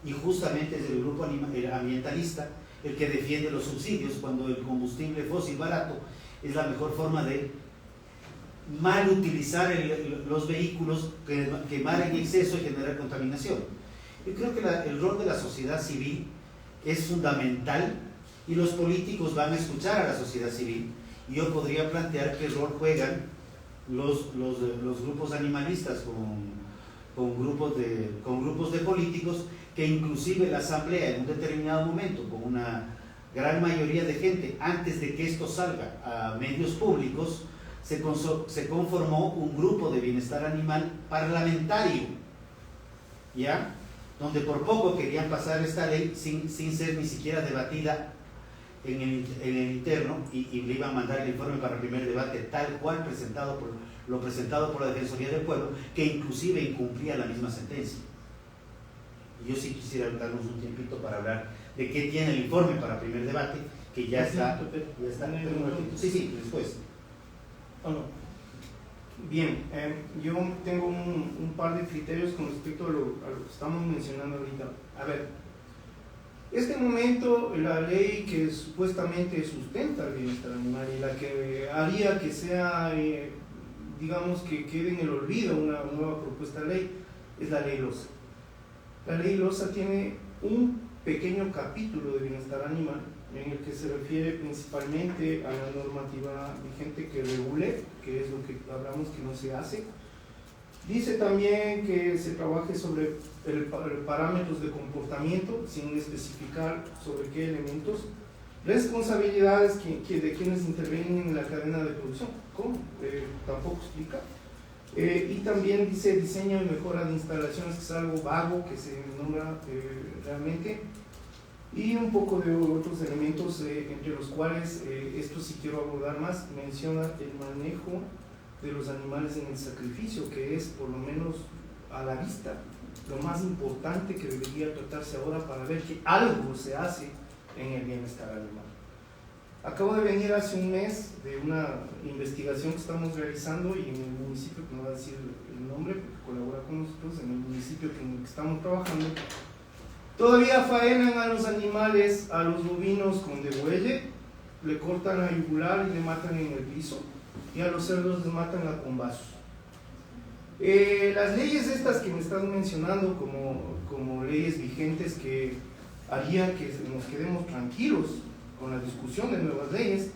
Y justamente es el grupo ambientalista el que defiende los subsidios cuando el combustible fósil barato es la mejor forma de mal utilizar los vehículos, quemar en exceso y generar contaminación. Yo creo que el rol de la sociedad civil es fundamental y los políticos van a escuchar a la sociedad civil. Y yo podría plantear qué rol juegan los grupos animalistas con grupos de políticos, que inclusive la asamblea en un determinado momento, con una gran mayoría de gente, antes de que esto salga a medios públicos, se conformó un grupo de bienestar animal parlamentario, ¿ya? Donde por poco querían pasar esta ley sin ser ni siquiera debatida en el interno, y le iban a mandar el informe para el primer debate tal cual presentado por la Defensoría del Pueblo, que inclusive incumplía la misma sentencia. Y yo sí quisiera darnos un tiempito para hablar de qué tiene el informe para el primer debate, que ya está. Sí, después. Bien, yo tengo un par de criterios con respecto a lo que estamos mencionando ahorita. A ver, este momento, la ley que supuestamente sustenta el bienestar animal y la que haría que sea, digamos, que quede en el olvido una nueva propuesta de ley, es la ley LOSA. La ley LOSA tiene un pequeño capítulo de bienestar animal en el que se refiere principalmente a la normativa vigente que regule, que es lo que hablamos que no se hace. Dice también que se trabaje sobre parámetros de comportamiento, sin especificar sobre qué elementos. Responsabilidades de quienes intervienen en la cadena de producción, ¿cómo? Tampoco explica. Y también dice diseño y mejora de instalaciones, que es algo vago que se nombra realmente. Y un poco de otros elementos, entre los cuales, esto sí quiero abordar más, menciona el manejo de los animales en el sacrificio, que es, por lo menos a la vista, lo más importante que debería tratarse ahora para ver que algo se hace en el bienestar animal. Acabo de venir hace un mes de una investigación que estamos realizando, y en el municipio, que no voy a decir el nombre porque colabora con nosotros, en el municipio en el que estamos trabajando, todavía faenan a los animales, a los bovinos con degüelle, le cortan la yugular y le matan en el piso, y a los cerdos les matan a combazos. Las leyes estas que me estás mencionando como leyes vigentes que harían que nos quedemos tranquilos con la discusión de nuevas leyes,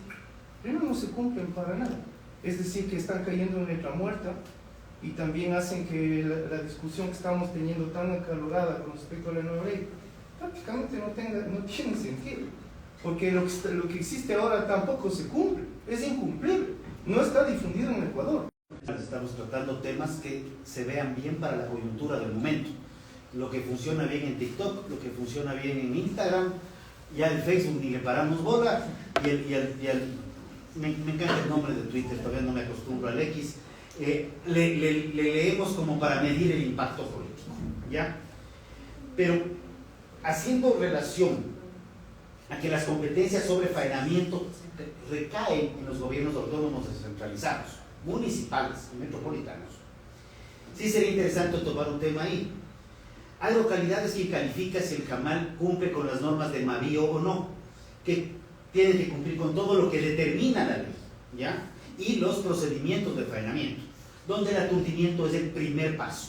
primero no se cumplen para nada. Es decir, que están cayendo en letra muerta, y también hacen que la discusión que estamos teniendo tan acalorada con respecto a la nueva ley prácticamente no tiene sentido. porque lo que existe ahora tampoco se cumple, es incumplible, no está difundido en Ecuador. Estamos tratando temas que se vean bien para la coyuntura del momento. Lo que funciona bien en TikTok, lo que funciona bien en Instagram, ya el Facebook ni le paramos bola, me encanta el nombre de Twitter, todavía no me acostumbro al X, le leemos como para medir el impacto político, ¿ya? Pero haciendo relación a que las competencias sobre faenamiento recaen en los gobiernos autónomos descentralizados, municipales y metropolitanos, sí sería interesante tomar un tema ahí. Hay localidades que califican si el camal cumple con las normas del MABIO o no, que tienen que cumplir con todo lo que determina la ley, ¿ya? Y los procedimientos de faenamiento, donde el aturdimiento es el primer paso.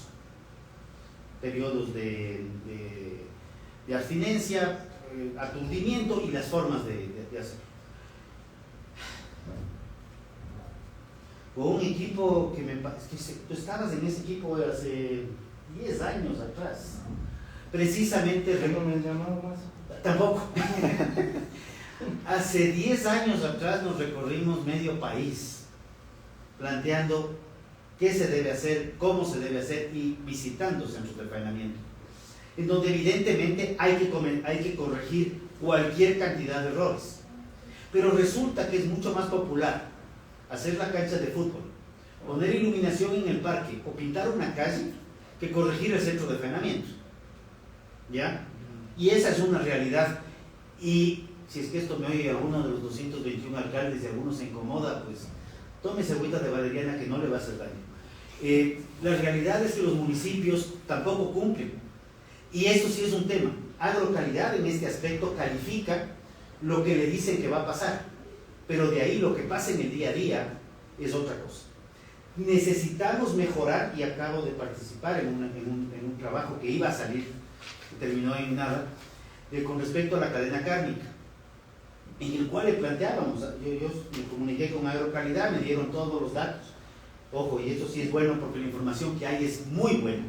Periodos de abstinencia, aturdimiento y las formas de hacerlo. Con un equipo que me parece que tú estabas en ese equipo hace 10 años atrás. Precisamente. ¿No me han llamado más? Tampoco. Hace 10 años atrás nos recorrimos medio país planteando qué se debe hacer, cómo se debe hacer y visitando centros de faenamiento, en donde evidentemente hay que corregir cualquier cantidad de errores. Pero resulta que es mucho más popular hacer la cancha de fútbol, poner iluminación en el parque o pintar una calle que corregir el centro de faenamiento, ¿ya? Y esa es una realidad. Y si es que esto me oye a uno de los 221 alcaldes y algunos se incomoda, pues tómese agüita de valeriana que no le va a hacer daño. La realidad es que los municipios tampoco cumplen, y eso sí es un tema. Agrocalidad en este aspecto califica lo que le dicen que va a pasar, pero de ahí lo que pasa en el día a día es otra cosa. Necesitamos mejorar, y acabo de participar en un trabajo que iba a salir, que terminó en nada, con respecto a la cadena cárnica, en el cual le planteábamos, yo me comuniqué con Agrocalidad, me dieron todos los datos, ojo, y eso sí es bueno porque la información que hay es muy buena,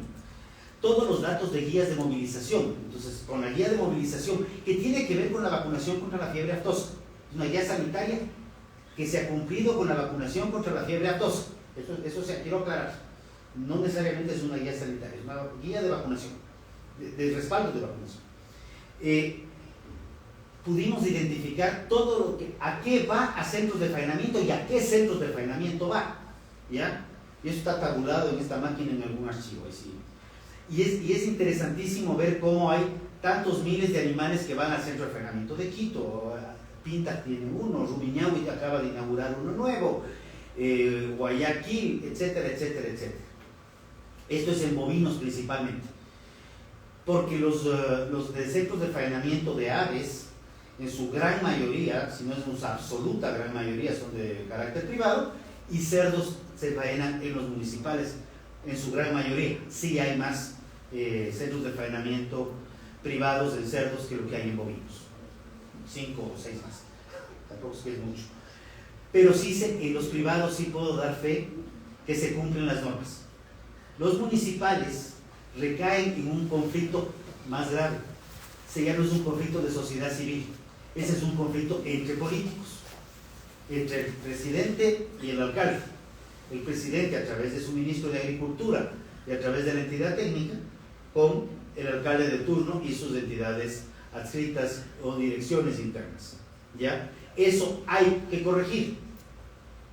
todos los datos de guías de movilización. Entonces, con la guía de movilización, que tiene que ver con la vacunación contra la fiebre aftosa, una guía sanitaria que se ha cumplido con la vacunación contra la fiebre aftosa, eso se quiero aclarar, no necesariamente es una guía sanitaria, es una guía de vacunación, de respaldo de vacunación. Pudimos identificar todo lo que, a qué va a centros de faenamiento y a qué centros de faenamiento va, ¿ya? Y eso está tabulado en esta máquina en algún archivo, ahí sí. Y es interesantísimo ver cómo hay tantos miles de animales que van al centro de faenamiento de Quito. Pinta tiene uno, Rumiñahui acaba de inaugurar uno nuevo, Guayaquil, etcétera, etcétera, etcétera. Esto es en bovinos principalmente, porque los de centros de faenamiento de aves, en su gran mayoría, si no es una absoluta gran mayoría, son de carácter privado, y cerdos se faenan en los municipales en su gran mayoría. Sí hay más centros de faenamiento privados en cerdos que lo que hay en bovinos, 5 o 6 más, tampoco es que es mucho, pero sí en los privados sí puedo dar fe que se cumplen las normas. Los municipales recaen en un conflicto más grave, ya no es un conflicto de sociedad civil, ese es un conflicto entre políticos, entre el presidente y el alcalde. El presidente a través de su ministro de Agricultura y a través de la entidad técnica, con el alcalde de turno y sus entidades adscritas o direcciones internas, ¿ya? Eso hay que corregir,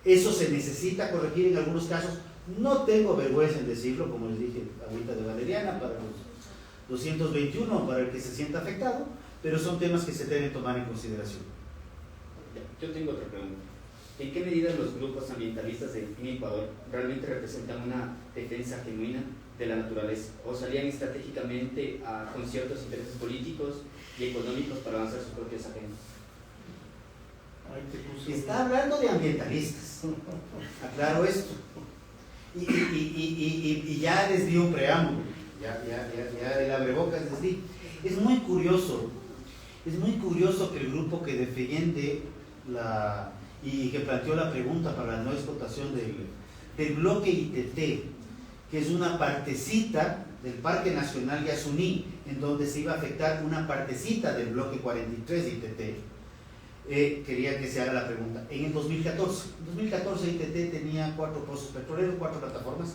eso se necesita corregir en algunos casos. No tengo vergüenza en decirlo, como les dije, agüita de valeriana para los 221, para el que se sienta afectado, pero son temas que se deben tomar en consideración. Yo tengo otra pregunta. ¿En qué medida los grupos ambientalistas en Ecuador realmente representan una defensa genuina de la naturaleza, o salían estratégicamente con ciertos intereses políticos y económicos para avanzar sus propias agendas? Está hablando de ambientalistas, aclaro esto, y ya les di un preámbulo, ya el abrebocas les di. Es muy curioso que el grupo que defiende y que planteó la pregunta para la no explotación del bloque ITT, que es una partecita del Parque Nacional Yasuní, en donde se iba a afectar una partecita del bloque 43 de ITT, quería que se haga la pregunta. En el 2014 ITT tenía 4 pozos petroleros, 4 plataformas,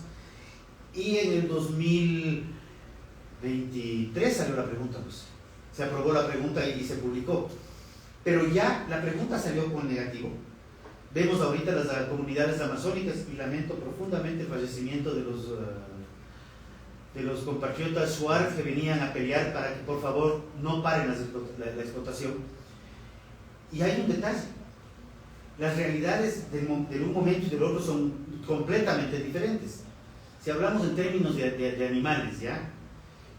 y en el 2023 salió la pregunta, pues. Se aprobó la pregunta y se publicó. Pero ya la pregunta salió con negativo. Vemos ahorita las comunidades amazónicas y lamento profundamente el fallecimiento de los compatriotas Shuar que venían a pelear para que por favor no paren la explotación. Y hay un detalle: las realidades de un momento y del otro son completamente diferentes. Si hablamos en términos de animales, ¿ya?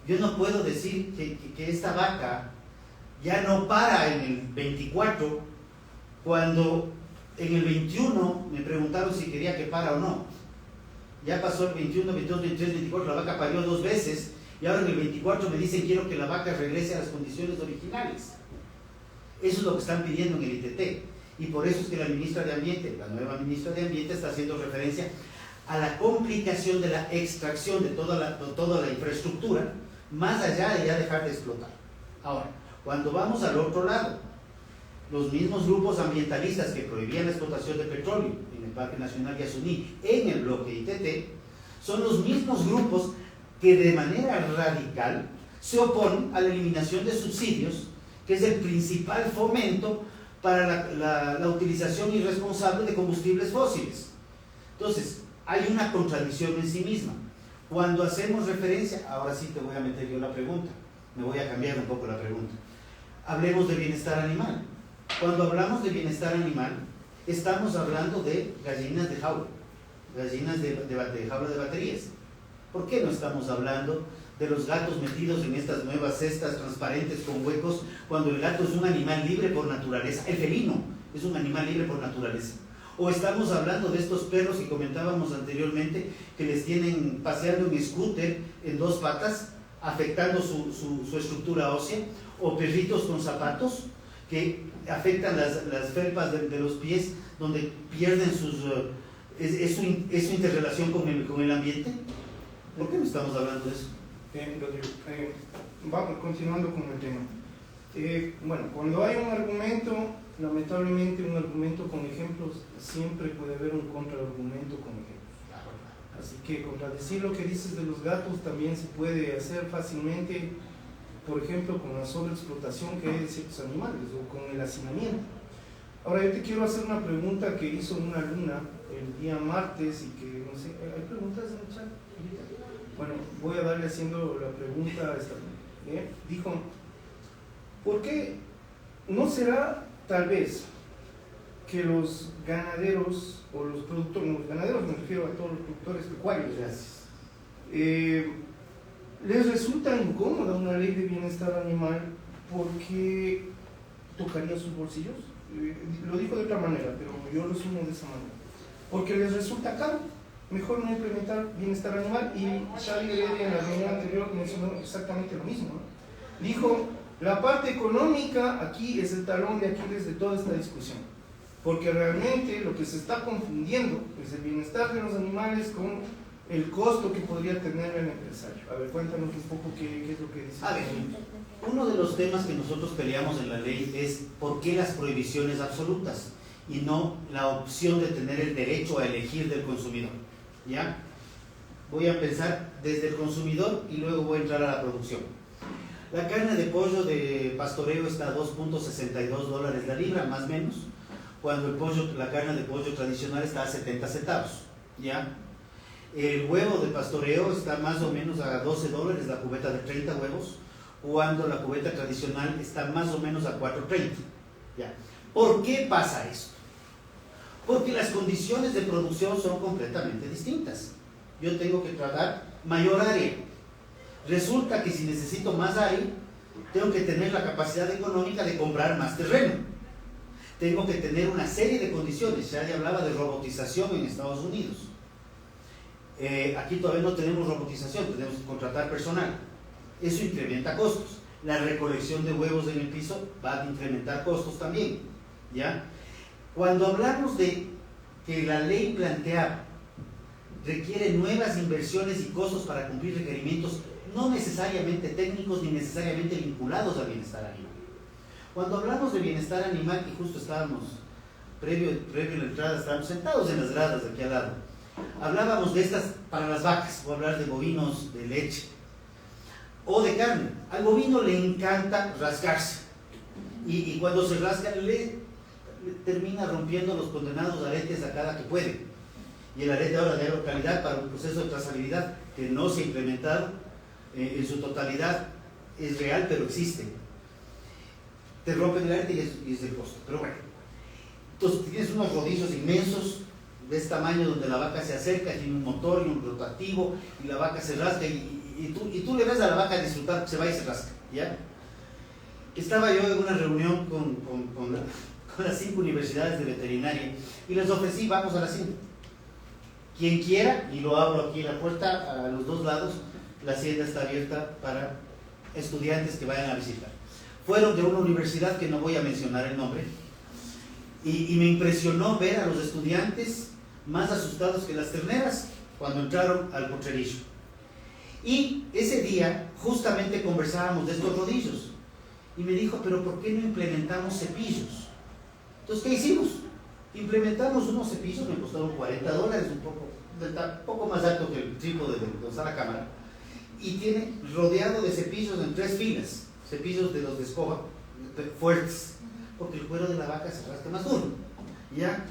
Yo no puedo decir que esta vaca ya no para en el 24 cuando en el 21 me preguntaron si quería que para o no. Ya pasó el 21, 22, 23, 24, la vaca parió 2 veces y ahora en el 24 me dicen quiero que la vaca regrese a las condiciones originales. Eso es lo que están pidiendo en el ITT, y por eso es que la ministra de Ambiente, la nueva ministra de Ambiente, está haciendo referencia a la complicación de la extracción de toda la infraestructura, más allá de ya dejar de explotar. Ahora, cuando vamos al otro lado, los mismos grupos ambientalistas que prohibían la explotación de petróleo en el Parque Nacional Yasuní, en el bloque ITT, son los mismos grupos que de manera radical se oponen a la eliminación de subsidios, que es el principal fomento para la utilización irresponsable de combustibles fósiles. Entonces, hay una contradicción en sí misma. Cuando hacemos referencia, ahora sí te voy a meter yo la pregunta, me voy a cambiar un poco la pregunta. Hablemos de bienestar animal. Cuando hablamos de bienestar animal, estamos hablando de gallinas de jaula, gallinas de jaula de baterías. ¿Por qué no estamos hablando de los gatos metidos en estas nuevas cestas transparentes con huecos, cuando el gato es un animal libre por naturaleza? El felino es un animal libre por naturaleza. O estamos hablando de estos perros que comentábamos anteriormente, que les tienen paseando en scooter en 2 patas, afectando su estructura ósea, o perritos con zapatos que afectan las felpas de los pies, donde pierden su interrelación con el ambiente. ¿Por qué no estamos hablando de eso? Vamos continuando con el tema. Bueno, cuando hay un argumento, lamentablemente un argumento con ejemplos, siempre puede haber un contraargumento con ejemplos. Así que contradecir lo que dices de los gatos también se puede hacer fácilmente, por ejemplo, con la sobreexplotación que hay de ciertos animales o con el hacinamiento. Ahora yo te quiero hacer una pregunta que hizo una alumna el día martes y que no sé, ¿hay preguntas en el chat? Bueno, voy a darle haciendo la pregunta a esta alumna. Dijo, ¿por qué no será tal vez que los ganaderos o los productores, los ganaderos me refiero a todos los productores pecuarios, les resulta incómoda una ley de bienestar animal porque tocaría sus bolsillos? Lo dijo de otra manera, pero yo lo resumo de esa manera. Porque les resulta caro, mejor no implementar bienestar animal. Y Xavi Heredia en la reunión anterior mencionó exactamente lo mismo, ¿no? Dijo, la parte económica aquí es el talón de Aquiles de toda esta discusión, porque realmente lo que se está confundiendo es el bienestar de los animales con el costo que podría tener el empresario. A ver, cuéntanos un poco qué es lo que dice. A ver, uno de los temas que nosotros peleamos en la ley es por qué las prohibiciones absolutas y no la opción de tener el derecho a elegir del consumidor. ¿Ya? Voy a empezar desde el consumidor y luego voy a entrar a la producción. La carne de pollo de pastoreo está a $2.62 la libra, más o menos, cuando la carne de pollo tradicional está a 70 centavos. ¿Ya? El huevo de pastoreo está más o menos a $12 la cubeta de 30 huevos, cuando la cubeta tradicional está más o menos a $4.30. ¿Ya? ¿Por qué pasa esto? Porque las condiciones de producción son completamente distintas. Yo tengo que tratar mayor área. Resulta que si necesito más área, tengo que tener la capacidad económica de comprar más terreno. Tengo que tener una serie de condiciones. Ya hablaba de robotización en Estados Unidos. Aquí todavía no tenemos robotización, tenemos que contratar personal. Eso incrementa costos. La recolección de huevos en el piso va a incrementar costos también. ¿Ya? Cuando hablamos de que la ley planteada requiere nuevas inversiones y costos para cumplir requerimientos no necesariamente técnicos ni necesariamente vinculados al bienestar animal. Cuando hablamos de bienestar animal, y justo estábamos, previo a la entrada, estábamos sentados en las gradas de aquí al lado, hablábamos de estas para las vacas, voy a hablar de bovinos de leche o de carne. Al bovino le encanta rascarse y cuando se rasca le termina rompiendo los condenados aretes a cada que puede. Y el arete ahora de agrocalidad para un proceso de trazabilidad que no se ha implementado en su totalidad es real, pero existe. Te rompen el arete y es el costo. Pero bueno, entonces tienes unos rodillos inmensos de este tamaño donde la vaca se acerca, tiene un motor y un rotativo y la vaca se rasca y tú le ves a la vaca disfrutar, se va y se rasca, ¿ya? Estaba yo en una reunión con las 5 universidades de veterinaria y les ofrecí, vamos a las 5. Quien quiera, y lo abro aquí en la puerta, a los 2 lados, la hacienda está abierta para estudiantes que vayan a visitar. Fueron de una universidad que no voy a mencionar el nombre, y me impresionó ver a los estudiantes más asustados que las terneras cuando entraron al potrerillo. Y ese día justamente conversábamos de estos rodillos, y me dijo, pero ¿por qué no implementamos cepillos? Entonces, ¿qué hicimos? Implementamos unos cepillos, me costaron $40, un poco más alto que el trípode de donde está la cámara, y tiene rodeado de cepillos en 3 filas, cepillos de los de escoba, fuertes, porque el cuero de la vaca se rasca más duro. ¿Ya?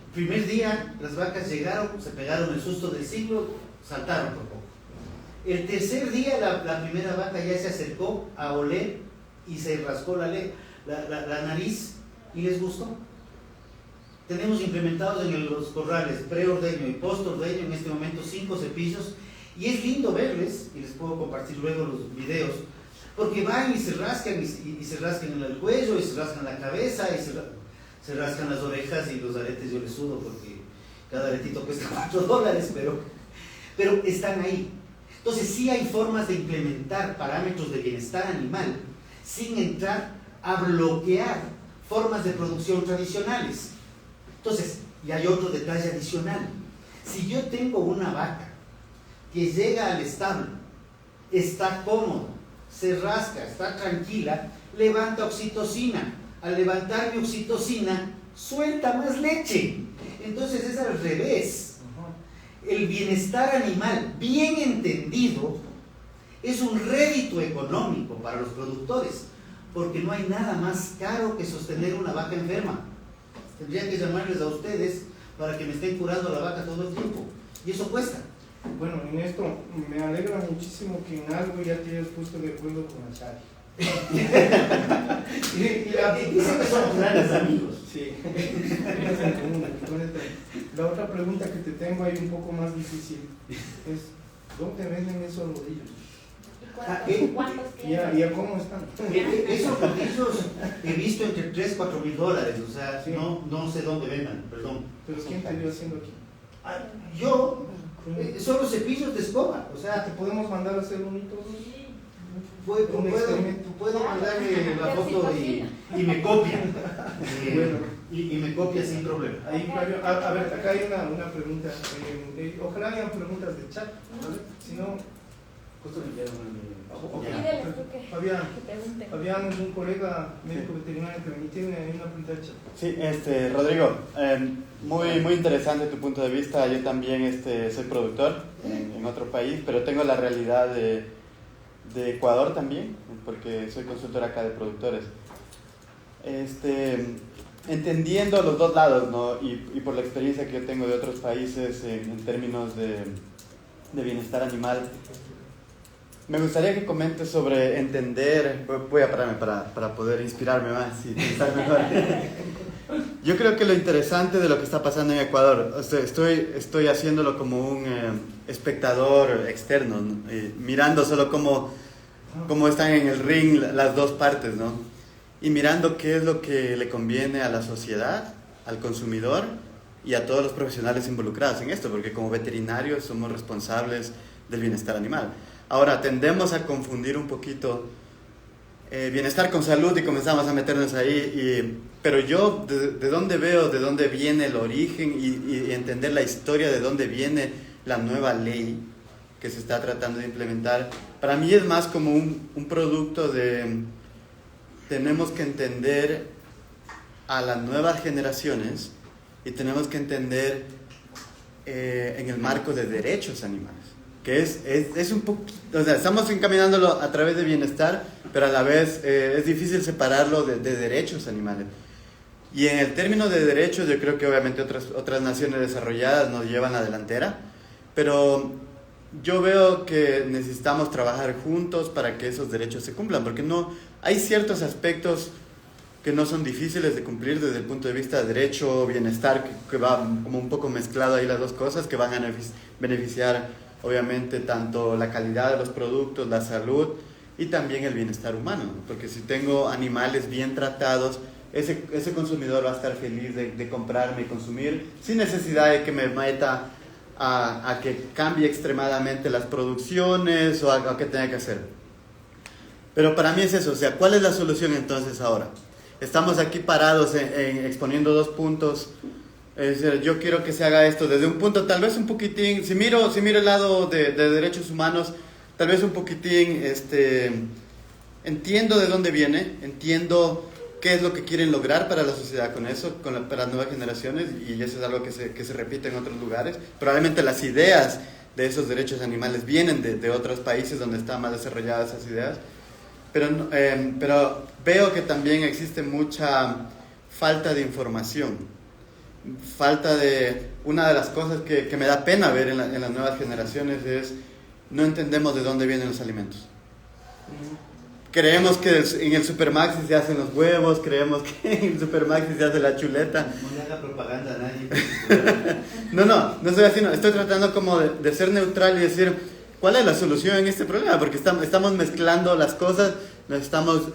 El primer día las vacas llegaron, se pegaron el susto del siglo, saltaron por poco. El tercer día la primera vaca ya se acercó a oler y se rascó la nariz y les gustó. Tenemos implementados en los corrales preordeño y postordeño en este momento 5 cepillos y es lindo verles, y les puedo compartir luego los videos, porque van y se rascan y se rascan en el cuello y se rascan la cabeza y se rascan las orejas y los aretes. Yo les sudo porque cada aretito cuesta $4, pero están ahí. Entonces sí hay formas de implementar parámetros de bienestar animal sin entrar a bloquear formas de producción tradicionales. Entonces, y hay otro detalle adicional. Si yo tengo una vaca que llega al establo, está cómoda, se rasca, está tranquila, levanta oxitocina. Al levantar mi oxitocina, suelta más leche. Entonces es al revés. El bienestar animal, bien entendido, es un rédito económico para los productores, porque no hay nada más caro que sostener una vaca enferma. Tendría que llamarles a ustedes para que me estén curando la vaca todo el tiempo, y eso cuesta. Bueno, en esto me alegra muchísimo que en algo ya te hayas puesto de acuerdo con Ashari. Dicen que somos grandes amigos. Sí. La otra pregunta que te tengo ahí un poco más difícil es, ¿dónde venden esos rodillos? ¿Cuántos tienen? ¿Y a cómo están? Esos rodillos he visto entre $3,000 a $4,000, o sea, sí. no sé dónde vendan, perdón. ¿Pero quién te dio haciendo aquí? Yo, son los cepillos de escoba, o sea, ¿Te podemos mandar a hacer un hito? puedo mandarle la foto y me copian. Y me copia sin problema. Ahí, Flavio, a ver, acá hay una pregunta. Ojalá hayan preguntas de chat, ¿vale? Si no, Justo me enviaron un Pídeles tú que pregunten. Fabián es un colega médico veterinario que me tiene una pregunta de chat. Sí, Rodrigo, muy interesante tu punto de vista. Yo también soy productor en otro país, pero tengo la realidad de Ecuador también, porque soy consultor acá de productores. Entendiendo los dos lados, ¿no? y por la experiencia que yo tengo de otros países en términos de bienestar animal, me gustaría que comentes sobre entender. Voy a pararme para poder inspirarme más y pensar mejor. Yo creo que lo interesante de lo que está pasando en Ecuador, estoy haciéndolo como un espectador externo, ¿no? Mirando solo cómo están en el ring las dos partes, ¿no? Y mirando qué es lo que le conviene a la sociedad, al consumidor y a todos los profesionales involucrados en esto, porque como veterinarios somos responsables del bienestar animal. Ahora, tendemos a confundir un poquito bienestar con salud y comenzamos a meternos ahí, pero yo de dónde veo, de dónde viene el origen y entender la historia de dónde viene la nueva ley que se está tratando de implementar, para mí es más como un producto de tenemos que entender a las nuevas generaciones y tenemos que entender en el marco de derechos animales, que es un poco, o sea, estamos encaminándolo a través de bienestar, pero a la vez es difícil separarlo de derechos animales. Y en el término de derechos, yo creo que obviamente otras naciones desarrolladas nos llevan a la delantera, pero yo veo que necesitamos trabajar juntos para que esos derechos se cumplan, porque no hay ciertos aspectos que no son difíciles de cumplir desde el punto de vista de derecho, bienestar, que va como un poco mezclado ahí las dos cosas, que van a beneficiar obviamente tanto la calidad de los productos, la salud y también el bienestar humano, porque si tengo animales bien tratados, ese consumidor va a estar feliz de comprarme y consumir sin necesidad de que me meta a que cambie extremadamente las producciones o a que tenga que hacer. Pero para mí es eso, o sea, ¿cuál es la solución entonces ahora? Estamos aquí parados exponiendo dos puntos. Es decir, yo quiero que se haga esto desde un punto, tal vez un poquitín, si miro el lado de derechos humanos, tal vez un poquitín, entiendo de dónde viene, entiendo qué es lo que quieren lograr para la sociedad con eso, para las nuevas generaciones, y eso es algo que se repite en otros lugares. Probablemente las ideas de esos derechos animales vienen de otros países donde están más desarrolladas esas ideas, pero veo que también existe mucha falta de información, una de las cosas que me da pena ver en las nuevas generaciones es no entendemos de dónde vienen los alimentos. Creemos que en el Supermaxi se hacen los huevos, creemos que en el Supermaxi se hace la chuleta. No le haga propaganda a nadie. No estoy haciendo, estoy tratando como de ser neutral y decir cuál es la solución en este problema, porque estamos mezclando las cosas, nos estamos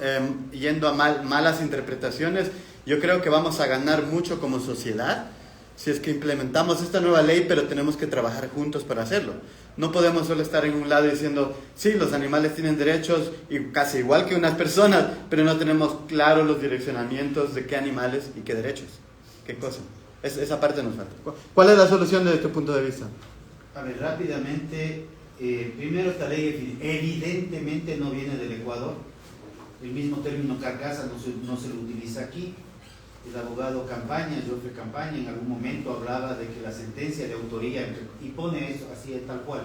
yendo a malas interpretaciones. Yo creo que vamos a ganar mucho como sociedad si es que implementamos esta nueva ley, pero tenemos que trabajar juntos para hacerlo. No podemos solo estar en un lado diciendo, sí, los animales tienen derechos, y casi igual que unas personas, pero no tenemos claros los direccionamientos de qué animales y qué derechos, qué cosa. Esa parte nos falta. ¿Cuál es la solución desde tu punto de vista? A ver, rápidamente, primero esta ley evidentemente no viene del Ecuador. El mismo término carcasa no se lo utiliza aquí. El abogado Campaña, Joffre Campaña, en algún momento hablaba de que la sentencia de autoría, y pone eso así tal cual,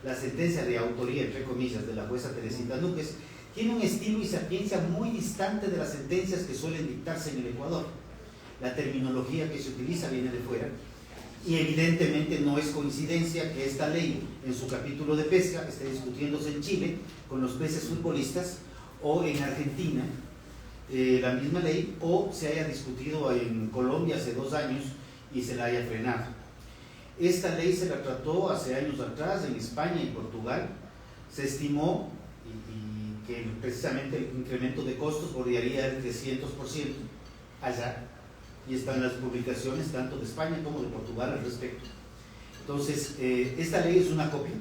la sentencia de autoría, entre comillas, de la jueza Teresita Núñez, tiene un estilo y sapiencia muy distante de las sentencias que suelen dictarse en el Ecuador. La terminología que se utiliza viene de fuera, y evidentemente no es coincidencia que esta ley, en su capítulo de pesca, esté discutiéndose en Chile con los peces futbolistas, o en Argentina, la misma ley, o se haya discutido en Colombia hace 2 años y se la haya frenado. Esta ley se la trató hace años atrás en España y Portugal. Se estimó y que precisamente el incremento de costos bordearía el 300% allá, y están las publicaciones tanto de España como de Portugal al respecto. Entonces, esta ley es una copia,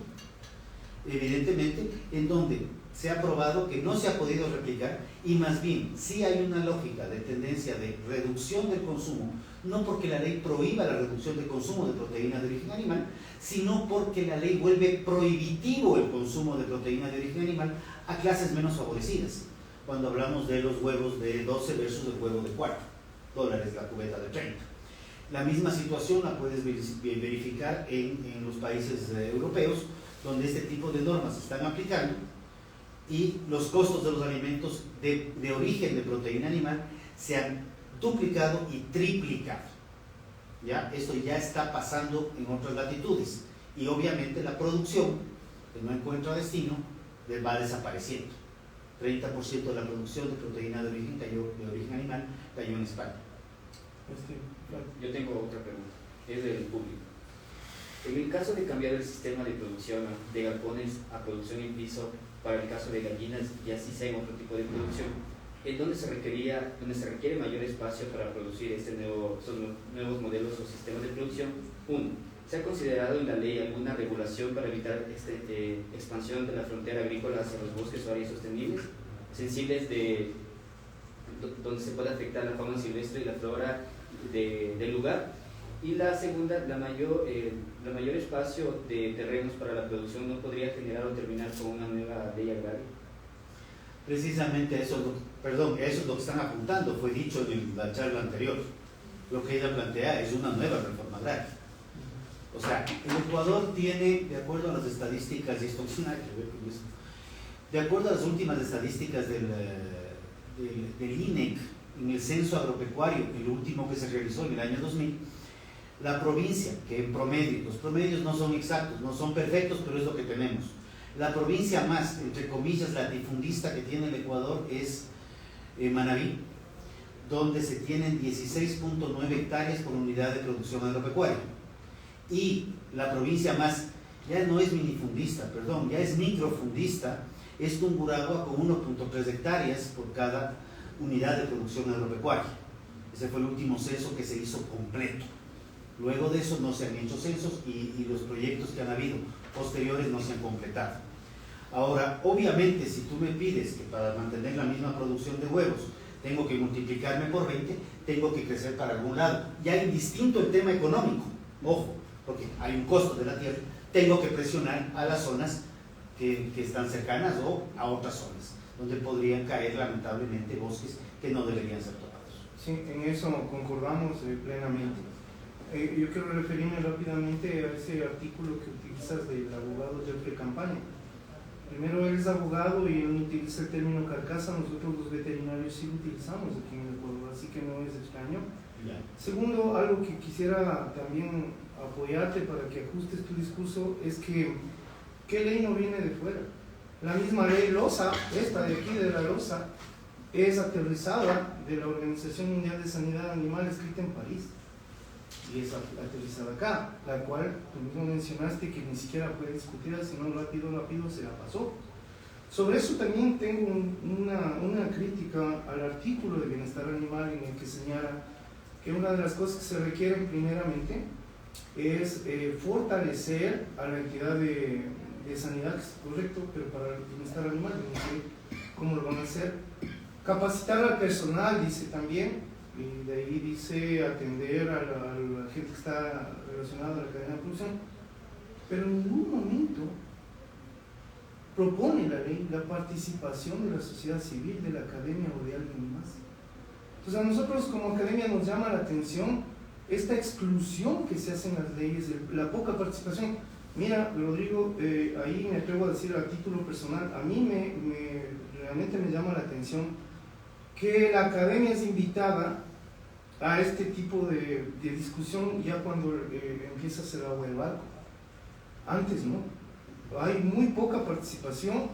evidentemente, en donde se ha probado que no se ha podido replicar, y más bien sí hay una lógica de tendencia de reducción del consumo, no porque la ley prohíba la reducción del consumo de proteína de origen animal, sino porque la ley vuelve prohibitivo el consumo de proteína de origen animal a clases menos favorecidas, cuando hablamos de los huevos de 12 versus el huevo de $4 la cubeta de 30. La misma situación la puedes verificar en los países europeos, donde este tipo de normas se están aplicando, y los costos de los alimentos de origen de proteína animal se han duplicado y triplicado. ¿Ya? Esto ya está pasando en otras latitudes, y obviamente la producción, que no encuentra destino, va desapareciendo. 30% de la producción de proteína de origen animal cayó en España. Yo tengo otra pregunta, es del público. En el caso de cambiar el sistema de producción de galpones a producción en piso, para el caso de gallinas y así sea en otro tipo de producción, ¿en dónde se requiere mayor espacio para producir estos nuevos modelos o sistemas de producción? 1. ¿Se ha considerado en la ley alguna regulación para evitar expansión de la frontera agrícola hacia los bosques o áreas sostenibles, sensibles donde se puede afectar la fauna silvestre y la flora del lugar? Y la segunda, la mayor espacio de terrenos para la producción no podría generar o terminar con una nueva ley agraria. Precisamente eso es lo que están apuntando, fue dicho en la charla anterior. Lo que ella plantea es una nueva reforma agraria. O sea, el Ecuador tiene, de acuerdo a las estadísticas, y esto no tiene nada que ver con eso, de acuerdo a las últimas estadísticas del INEC, en el censo agropecuario, el último que se realizó en el año 2000, la provincia, que en promedio, los promedios no son exactos, no son perfectos, pero es lo que tenemos. La provincia más, entre comillas, latifundista que tiene el Ecuador es Manabí, donde se tienen 16.9 hectáreas por unidad de producción agropecuaria. Y la provincia más, ya no es minifundista, perdón, ya es microfundista, es Tungurahua con 1.3 hectáreas por cada unidad de producción agropecuaria. Ese fue el último censo que se hizo completo. Luego de eso no se han hecho censos y los proyectos que han habido posteriores no se han completado. Ahora, obviamente, si tú me pides que para mantener la misma producción de huevos tengo que multiplicarme por 20, tengo que crecer para algún lado. Ya indistinto el tema económico, ojo, porque hay un costo de la tierra, tengo que presionar a las zonas que están cercanas o a otras zonas, donde podrían caer lamentablemente bosques que no deberían ser tocados. Sí, en eso concordamos plenamente. Yo quiero referirme rápidamente a ese artículo que utilizas del abogado Jeffrey Campaña. Primero, él es abogado y él utiliza el término carcasa, nosotros los veterinarios sí lo utilizamos aquí en el Ecuador, así que no es extraño. Ya. Segundo, algo que quisiera también apoyarte para que ajustes tu discurso es que ¿qué ley no viene de fuera? La misma ley LOSA, esta de aquí de la LOSA, es aterrizada de la Organización Mundial de Sanidad Animal escrita en París y es aterrizada acá, la cual tú mismo mencionaste que ni siquiera fue discutida, sino rápido se la pasó. Sobre eso también tengo una crítica al artículo de bienestar animal en el que señala que una de las cosas que se requieren primeramente es fortalecer a la entidad de sanidad, que es correcto, pero para el bienestar animal, no sé cómo lo van a hacer. Capacitar al personal, dice también, y de ahí dice atender a la gente que está relacionada a la cadena de producción, pero en ningún momento propone la ley la participación de la sociedad civil, de la academia o de alguien más. Entonces a nosotros como academia nos llama la atención esta exclusión que se hace en las leyes, la poca participación. Mira, Rodrigo, ahí me atrevo a decir a título personal, a mí realmente me llama la atención que la academia es invitada a este tipo de discusión ya cuando empieza a hacer agua del barco. Antes no, hay muy poca participación.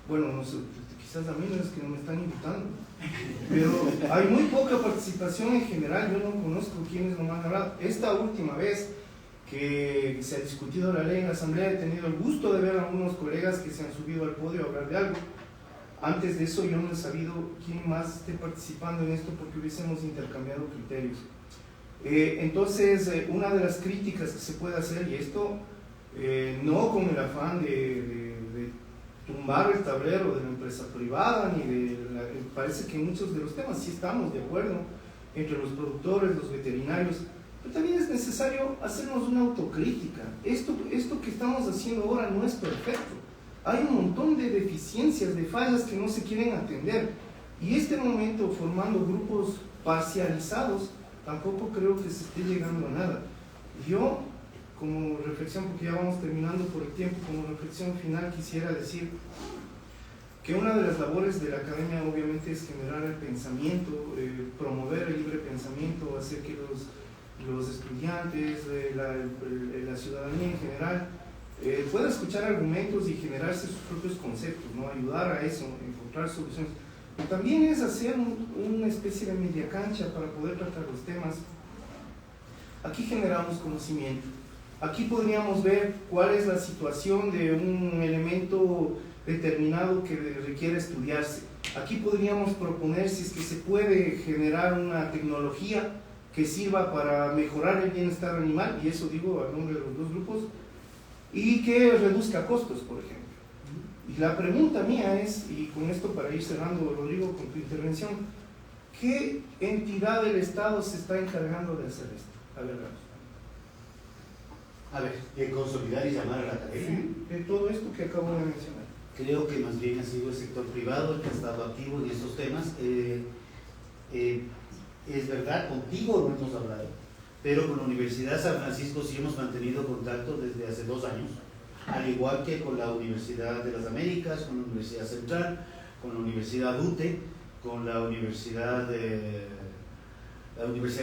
Bueno, no sé, quizás a mí no es que no me están invitando, pero hay muy poca participación en general. Yo no conozco quiénes no han hablado. Esta última vez que se ha discutido la ley en la asamblea, he tenido el gusto de ver a algunos colegas que se han subido al podio a hablar de algo. Antes de eso yo no he sabido quién más esté participando en esto porque hubiésemos intercambiado criterios. Entonces, una de las críticas que se puede hacer, y esto no con el afán de tumbar el tablero de la empresa privada, parece que en muchos de los temas sí estamos de acuerdo, entre los productores, los veterinarios, pero también es necesario hacernos una autocrítica. Esto que estamos haciendo ahora no es perfecto. Hay un montón de deficiencias, de fallas que no se quieren atender. Y este momento, formando grupos parcializados, tampoco creo que se esté llegando a nada. Yo, como reflexión, porque ya vamos terminando por el tiempo, como reflexión final quisiera decir que una de las labores de la academia obviamente es generar el pensamiento, promover el libre pensamiento, hacer que los estudiantes, la ciudadanía en general, pueda escuchar argumentos y generarse sus propios conceptos, ¿no? Ayudar a eso, encontrar soluciones. Pero también es hacer una especie de media cancha para poder tratar los temas. Aquí generamos conocimiento. Aquí podríamos ver cuál es la situación de un elemento determinado que requiere estudiarse. Aquí podríamos proponer si es que se puede generar una tecnología que sirva para mejorar el bienestar animal, y eso digo a nombre de los dos grupos, y que reduzca costos, por ejemplo. Y la pregunta mía es, y con esto para ir cerrando, Rodrigo, con tu intervención, ¿qué entidad del Estado se está encargando de hacer esto? A ver, consolidar y llamar a la academia. Sí, de todo esto que acabo de mencionar. Creo que más bien ha sido el sector privado el que ha estado activo en estos temas. Es verdad, contigo no hemos hablado, pero con la Universidad de San Francisco sí hemos mantenido contacto desde hace 2 años, al igual que con la Universidad de las Américas, con la Universidad Central, con la Universidad UTE, con la Universidad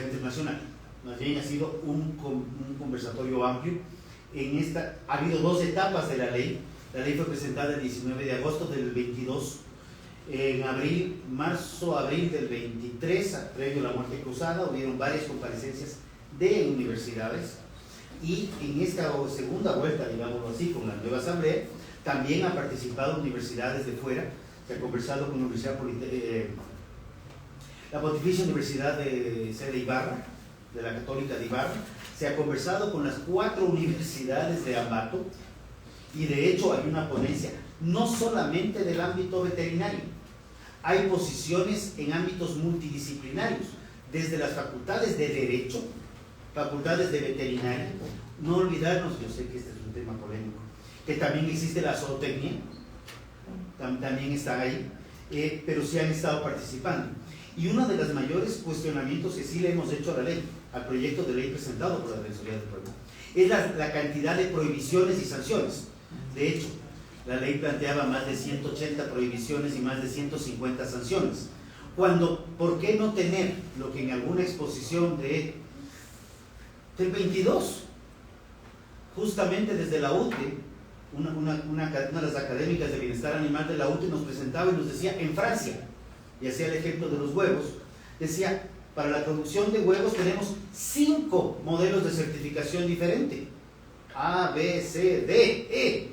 Internacional. Más bien ha sido un conversatorio amplio. Ha habido 2 etapas de la ley. La ley fue presentada el 19 de agosto del 22. En marzo-abril del 23, previo a la muerte cruzada, hubieron varias comparecencias de universidades, y en esta segunda vuelta, digámoslo así, con la nueva asamblea, también han participado universidades de fuera. Se ha conversado con la Pontificia Universidad de Sede Ibarra, de la Católica de Ibarra. Se ha conversado con las 4 universidades de Ambato, y de hecho hay una ponencia no solamente del ámbito veterinario, hay posiciones en ámbitos multidisciplinarios, desde las facultades de Derecho, facultades de Veterinaria. No olvidarnos, yo sé que este es un tema polémico, que también existe la zootecnia, también está ahí, pero sí han estado participando. Y uno de los mayores cuestionamientos que sí le hemos hecho a la ley, al proyecto de ley presentado por la Defensoría del Pueblo, es la cantidad de prohibiciones y sanciones. De hecho, la ley planteaba más de 180 prohibiciones y más de 150 sanciones. ¿Por qué no tener lo que en alguna exposición del 22, justamente desde la UTE, una de las académicas de bienestar animal de la UTE nos presentaba y nos decía, en Francia, y hacía el ejemplo de los huevos, decía, para la producción de huevos tenemos 5 modelos de certificación diferente: A, B, C, D, E.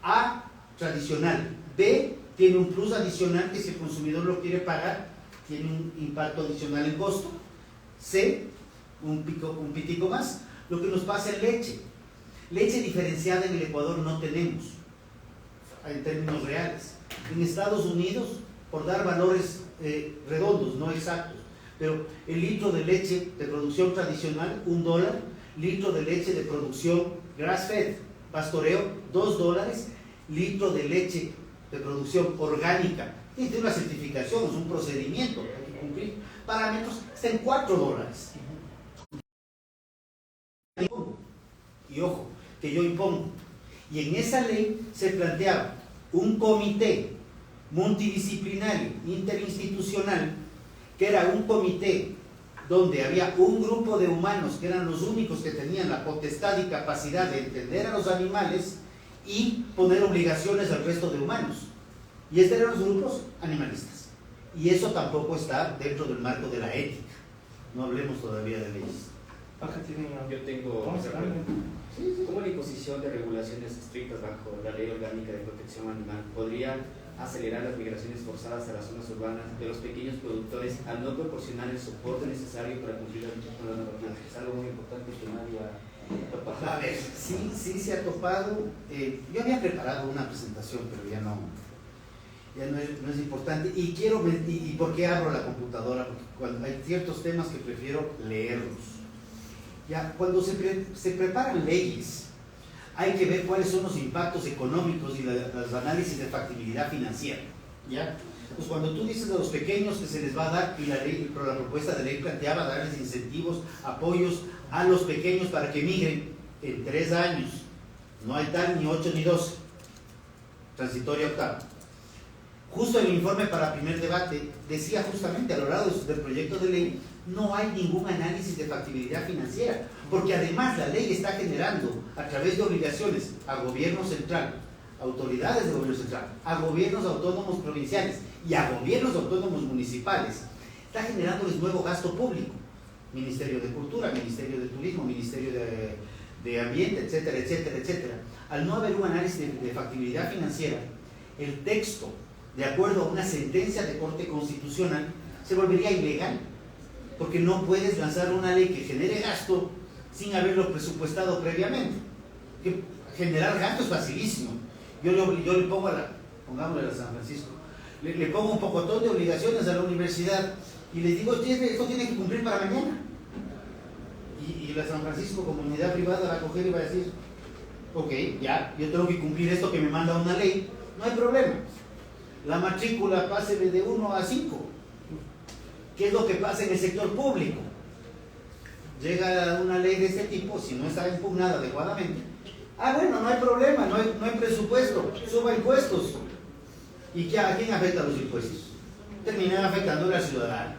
A, tradicional. B, tiene un plus adicional que si el consumidor lo quiere pagar, tiene un impacto adicional en costo. C, un pitico más. Lo que nos pasa en leche. Leche diferenciada en el Ecuador no tenemos, en términos reales. En Estados Unidos, por dar valores redondos, no exactos, pero el litro de leche de producción tradicional, $1, litro de leche de producción grass-fed, pastoreo, $2, litro de leche de producción orgánica, tiene una certificación, es un procedimiento, hay que cumplir parámetros, está en $4. Y ojo, que yo impongo. Y en esa ley se planteaba un comité multidisciplinario, interinstitucional, que era un comité donde había un grupo de humanos que eran los únicos que tenían la potestad y capacidad de entender a los animales y poner obligaciones al resto de humanos. Y estos eran los grupos animalistas. Y eso tampoco está dentro del marco de la ética. No hablemos todavía de leyes. Yo tengo ¿cómo la imposición de regulaciones estrictas bajo la Ley Orgánica de Protección Animal podría acelerar las migraciones forzadas a las zonas urbanas de los pequeños productores al no proporcionar el soporte necesario para cumplir con la normativa? Es algo muy importante que nadie ha topado. A ver, sí se ha topado. Yo había preparado una presentación, pero ya no es importante. ¿Y por qué abro la computadora? Porque cuando hay ciertos temas que prefiero leerlos. Ya, cuando se preparan leyes, hay que ver cuáles son los impactos económicos y los análisis de factibilidad financiera. ¿Ya? Pues cuando tú dices a los pequeños que se les va a dar, y la propuesta de ley planteaba darles incentivos, apoyos a los pequeños para que migren en 3 años, no hay tal ni 8 ni 12, transitoria octava. Justo el informe para primer debate decía justamente a lo largo del proyecto de ley no hay ningún análisis de factibilidad financiera, porque además la ley está generando a través de obligaciones a gobierno central, autoridades de gobierno central, a gobiernos autónomos provinciales y a gobiernos autónomos municipales, está generándoles nuevo gasto público, Ministerio de Cultura, Ministerio de Turismo, Ministerio de Ambiente, etcétera, etcétera, etcétera. Al no haber un análisis de factibilidad financiera, el texto, de acuerdo a una sentencia de Corte Constitucional, se volvería ilegal, porque no puedes lanzar una ley que genere gasto sin haberlo presupuestado previamente. Generar gasto es facilísimo. Yo le pongo pongámosle a San Francisco, le pongo un pocotón de obligaciones a la universidad y les digo, esto tiene que cumplir para mañana. Y la San Francisco, como unidad privada, va a coger y va a decir, ok, ya, yo tengo que cumplir esto que me manda una ley, no hay problema. La matrícula pásele de 1 a 5. ¿Qué es lo que pasa en el sector público? Llega una ley de este tipo, si no está impugnada adecuadamente. Bueno, no hay problema, no hay presupuesto, suba impuestos. ¿Y a quién afecta los impuestos? Terminan afectando al ciudadano.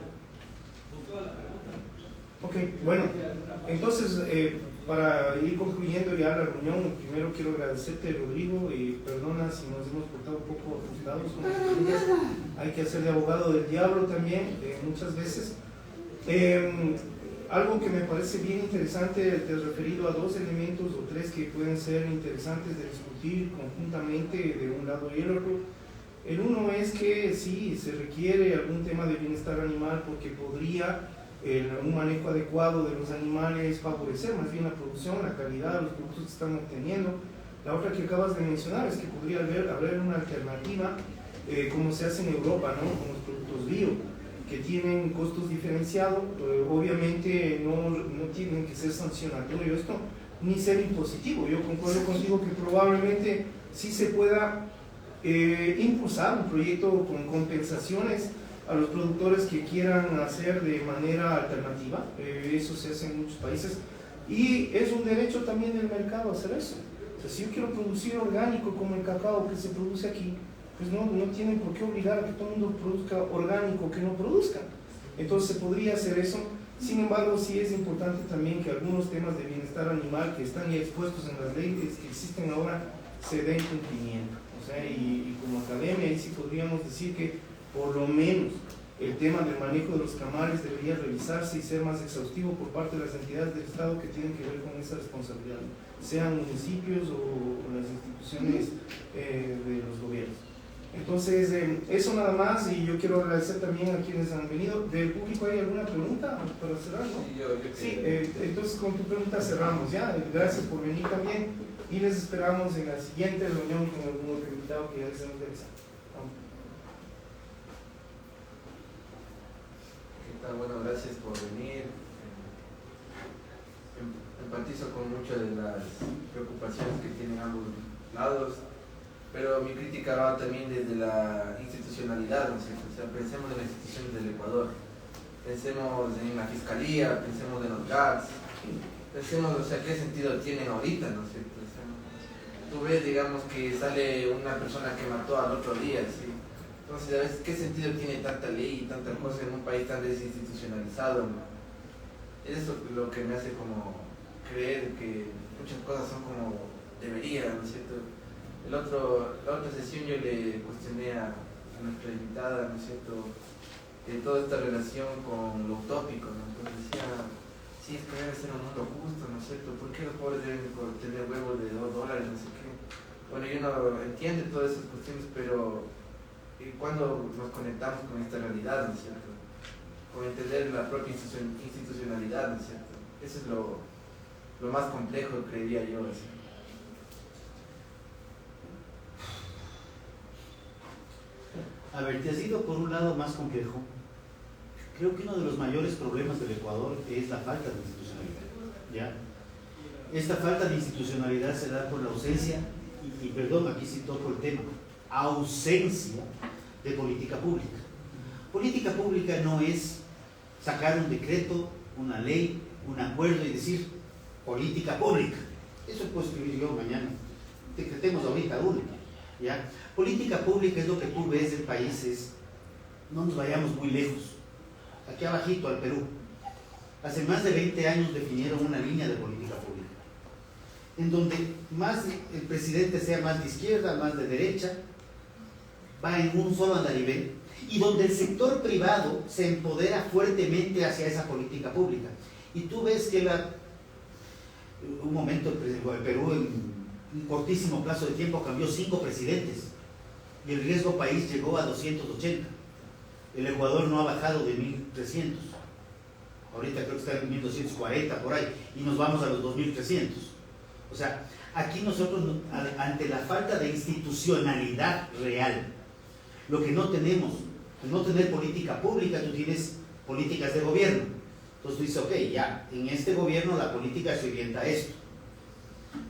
Ok, bueno, entonces para ir concluyendo ya la reunión, primero quiero agradecerte, Rodrigo, y perdona si nos hemos portado un poco asustados con las preguntas. Hay que hacer de abogado del diablo también, muchas veces. Algo que me parece bien interesante, te has referido a 2 elementos o 3 que pueden ser interesantes de discutir conjuntamente de un lado y el otro. El uno es que sí, se requiere algún tema de bienestar animal porque podría un manejo adecuado de los animales favorecer más bien la producción, la calidad de los productos que están obteniendo. La otra que acabas de mencionar es que podría haber una alternativa como se hace en Europa, ¿no? Con los productos bio, que tienen costos diferenciados, obviamente no tienen que ser sancionatorio esto, ni ser impositivo. Yo concuerdo contigo que probablemente sí se pueda impulsar un proyecto con compensaciones a los productores que quieran hacer de manera alternativa. Eso se hace en muchos países y es un derecho también del mercado hacer eso. O sea, si yo quiero producir orgánico como el cacao que se produce aquí, pues no tienen por qué obligar a que todo el mundo produzca orgánico que no produzca. Entonces se podría hacer eso. Sin embargo, sí es importante también que algunos temas de bienestar animal que están ya expuestos en las leyes que existen ahora se den cumplimiento. O sea, y como academia ahí sí podríamos decir que por lo menos el tema del manejo de los camales debería revisarse y ser más exhaustivo por parte de las entidades del Estado que tienen que ver con esa responsabilidad, sean municipios o las instituciones de los gobiernos. Entonces, eso nada más, y yo quiero agradecer también a quienes han venido. ¿Del público hay alguna pregunta para cerrar? ¿No? Sí, entonces con tu pregunta cerramos, ¿ya? Gracias por venir también y les esperamos en la siguiente reunión con algún otro invitado que ya les hemos realizado. Bueno, gracias por venir. Empatizo con muchas de las preocupaciones que tienen ambos lados, pero mi crítica va también desde la institucionalidad, ¿no es cierto? O sea, pensemos en las instituciones del Ecuador, pensemos en la Fiscalía, pensemos en los GATS, pensemos, o sea, qué sentido tienen ahorita, ¿no es cierto? O sea, tú ves, digamos, que sale una persona que mató al otro día, ¿sí? Entonces, ¿qué sentido tiene tanta ley y tanta cosa en un país tan desinstitucionalizado? Eso es lo que me hace como creer que muchas cosas son como deberían, ¿no es cierto? La otra sesión yo le cuestioné a nuestra invitada, ¿no es cierto?, de toda esta relación con lo utópico, ¿no? Entonces decía, sí, es que debe ser un mundo justo, ¿no es cierto? ¿Por qué los pobres deben tener huevos de $2, no sé qué? Bueno, yo no entiendo todas esas cuestiones, pero cuando nos conectamos con esta realidad, ¿no es cierto?, con entender la propia institucionalidad, ¿no es cierto? Eso es lo más complejo, creería yo. ¿Sí? A ver, te has ido por un lado más complejo. Creo que uno de los mayores problemas del Ecuador es la falta de institucionalidad, ¿ya? Esta falta de institucionalidad se da por la ausencia, y perdón, aquí sí toco el tema, ausencia de política pública. Política pública no es sacar un decreto, una ley, un acuerdo y decir política pública. Eso puedo escribir yo mañana. Decretemos ahorita una, ¿ya? Política pública es lo que tú ves del país, no nos vayamos muy lejos. Aquí abajito al Perú. Hace más de 20 años definieron una línea de política pública, en donde más el presidente sea más de izquierda, más de derecha, va en un solo andarivel, y donde el sector privado se empodera fuertemente hacia esa política pública. Y tú ves que un momento el Perú en un cortísimo plazo de tiempo cambió 5 presidentes y el riesgo país llegó a 280. El Ecuador no ha bajado de 1300, ahorita creo que está en 1240 por ahí, y nos vamos a los 2300. O sea, aquí nosotros, ante la falta de institucionalidad real, lo que no tenemos, no tener política pública, tú tienes políticas de gobierno. Entonces tú dices, ok, ya, en este gobierno la política se orienta a esto.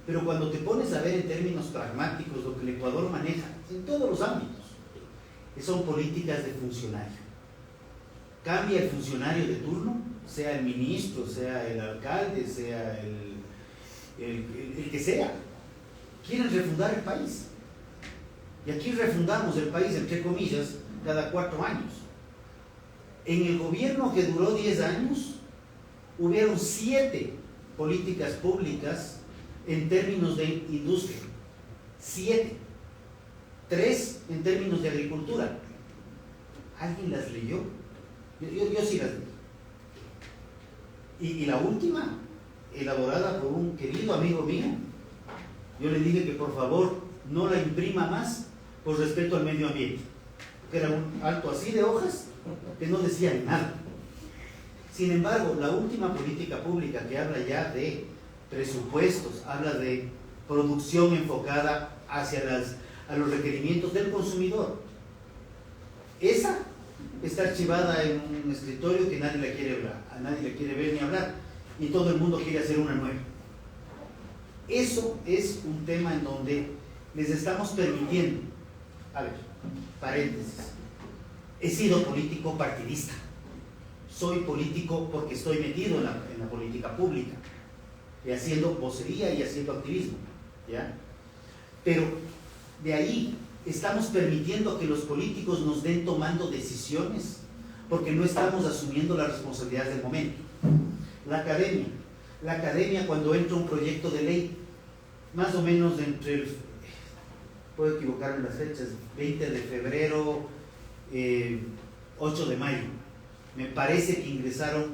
Pero cuando te pones a ver en términos pragmáticos lo que el Ecuador maneja, en todos los ámbitos. Son políticas de funcionario. Cambia el funcionario de turno, sea el ministro, sea el alcalde, sea el que sea. Quieren refundar el país. Y aquí refundamos el país, entre comillas, cada 4 años. En el gobierno que duró 10 años, hubieron 7 políticas públicas en términos de industria. 7. 3 en términos de agricultura. ¿Alguien las leyó? Yo sí las leí. Y la última, elaborada por un querido amigo mío, yo le dije que por favor no la imprima más por respeto al medio ambiente, que era un alto así de hojas que no decían nada. Sin embargo, la última política pública que habla ya de presupuestos, habla de producción enfocada hacia a los requerimientos del consumidor. Esa está archivada en un escritorio que nadie la quiere hablar, a nadie la quiere ver ni hablar, y todo el mundo quiere hacer una nueva. Eso es un tema en donde les estamos permitiendo, a ver, paréntesis, he sido político partidista, soy político porque estoy metido en la política pública, y haciendo vocería y haciendo activismo, ¿ya? Pero de ahí estamos permitiendo que los políticos nos den tomando decisiones porque no estamos asumiendo las responsabilidades del momento. La academia cuando entra un proyecto de ley, más o menos entre puedo equivocarme en las fechas, 20 de febrero, 8 de mayo, me parece que ingresaron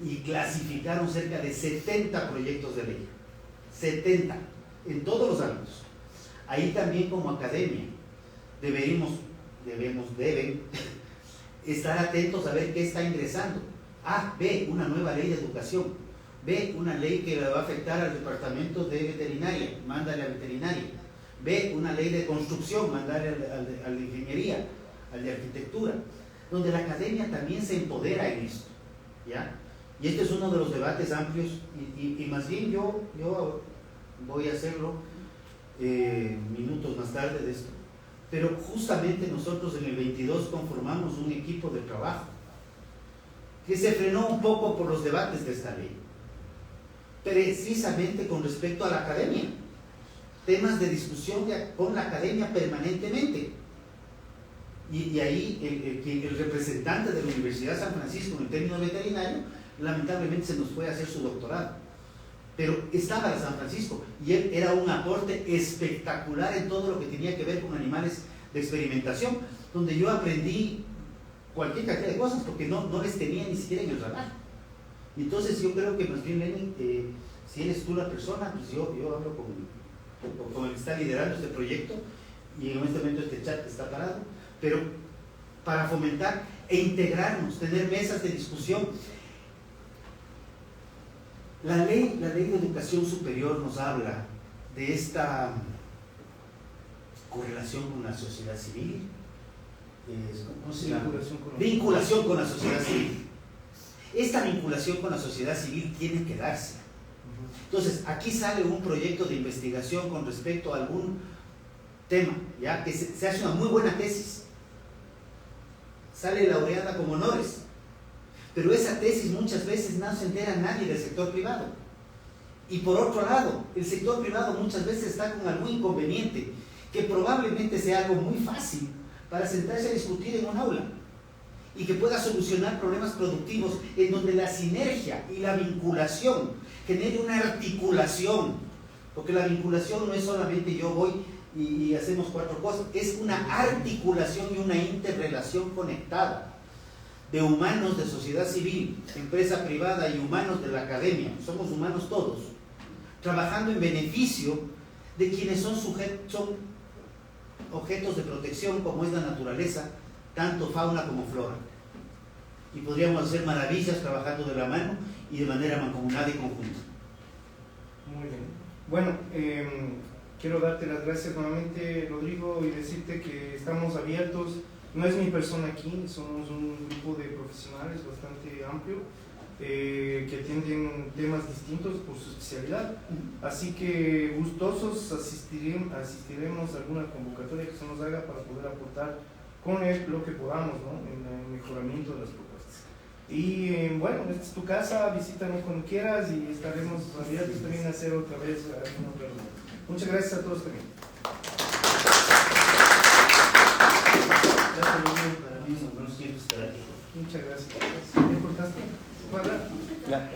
y clasificaron cerca de 70 proyectos de ley. 70, en todos los ámbitos. Ahí también como academia deben estar atentos a ver qué está ingresando. A, B, una nueva ley de educación. B, una ley que va a afectar al departamento de veterinaria, mándale a veterinaria. B, una ley de construcción, mándale a la ingeniería, al de arquitectura, donde la academia también se empodera en esto, ¿ya? Y este es uno de los debates amplios y más bien yo voy a hacerlo minutos más tarde de esto, pero justamente nosotros en el 22 conformamos un equipo de trabajo que se frenó un poco por los debates de esta ley, precisamente con respecto a la academia, temas de discusión con la academia permanentemente, y ahí el representante de la Universidad de San Francisco en el término veterinario lamentablemente se nos fue a hacer su doctorado, pero estaba en San Francisco y él era un aporte espectacular en todo lo que tenía que ver con animales de experimentación, donde yo aprendí cualquier cantidad de cosas porque no les tenía ni siquiera en el radar. Entonces yo creo que más bien, Lenin, si eres tú la persona, pues yo hablo con el que está liderando este proyecto, y en este momento este chat está parado, pero para fomentar e integrarnos, tener mesas de discusión. La ley de educación superior nos habla de esta correlación con la sociedad civil, vinculación con la sociedad civil. Esta vinculación con la sociedad civil tiene que darse. Entonces, aquí sale un proyecto de investigación con respecto a algún tema, ya que se hace una muy buena tesis, sale laureada con honores, pero esa tesis muchas veces no se entera nadie del sector privado. Y por otro lado, el sector privado muchas veces está con algún inconveniente que probablemente sea algo muy fácil para sentarse a discutir en un aula y que pueda solucionar problemas productivos en donde la sinergia y la vinculación genere una articulación, porque la vinculación no es solamente yo voy y hacemos 4 cosas, es una articulación y una interrelación conectada de humanos de sociedad civil, empresa privada y humanos de la academia, somos humanos todos, trabajando en beneficio de quienes son objetos de protección como es la naturaleza, tanto fauna como flora. Y podríamos hacer maravillas trabajando de la mano y de manera mancomunada y conjunta. Muy bien. Bueno, quiero darte las gracias nuevamente, Rodrigo, y decirte que estamos abiertos. No es mi persona aquí, somos un grupo de profesionales bastante amplio que atienden temas distintos por su especialidad. Así que gustosos asistiremos a alguna convocatoria que se nos haga para poder aportar con lo que podamos, ¿no? En el mejoramiento de las propuestas. Y bueno, esta es tu casa, visítanos cuando quieras y estaremos abiertos también a hacer otra vez alguna otra reunión. Muchas gracias a todos también. Muchas gracias. Muchas gracias. ¿Me cortaste? ¿Puedo hablar? Ya.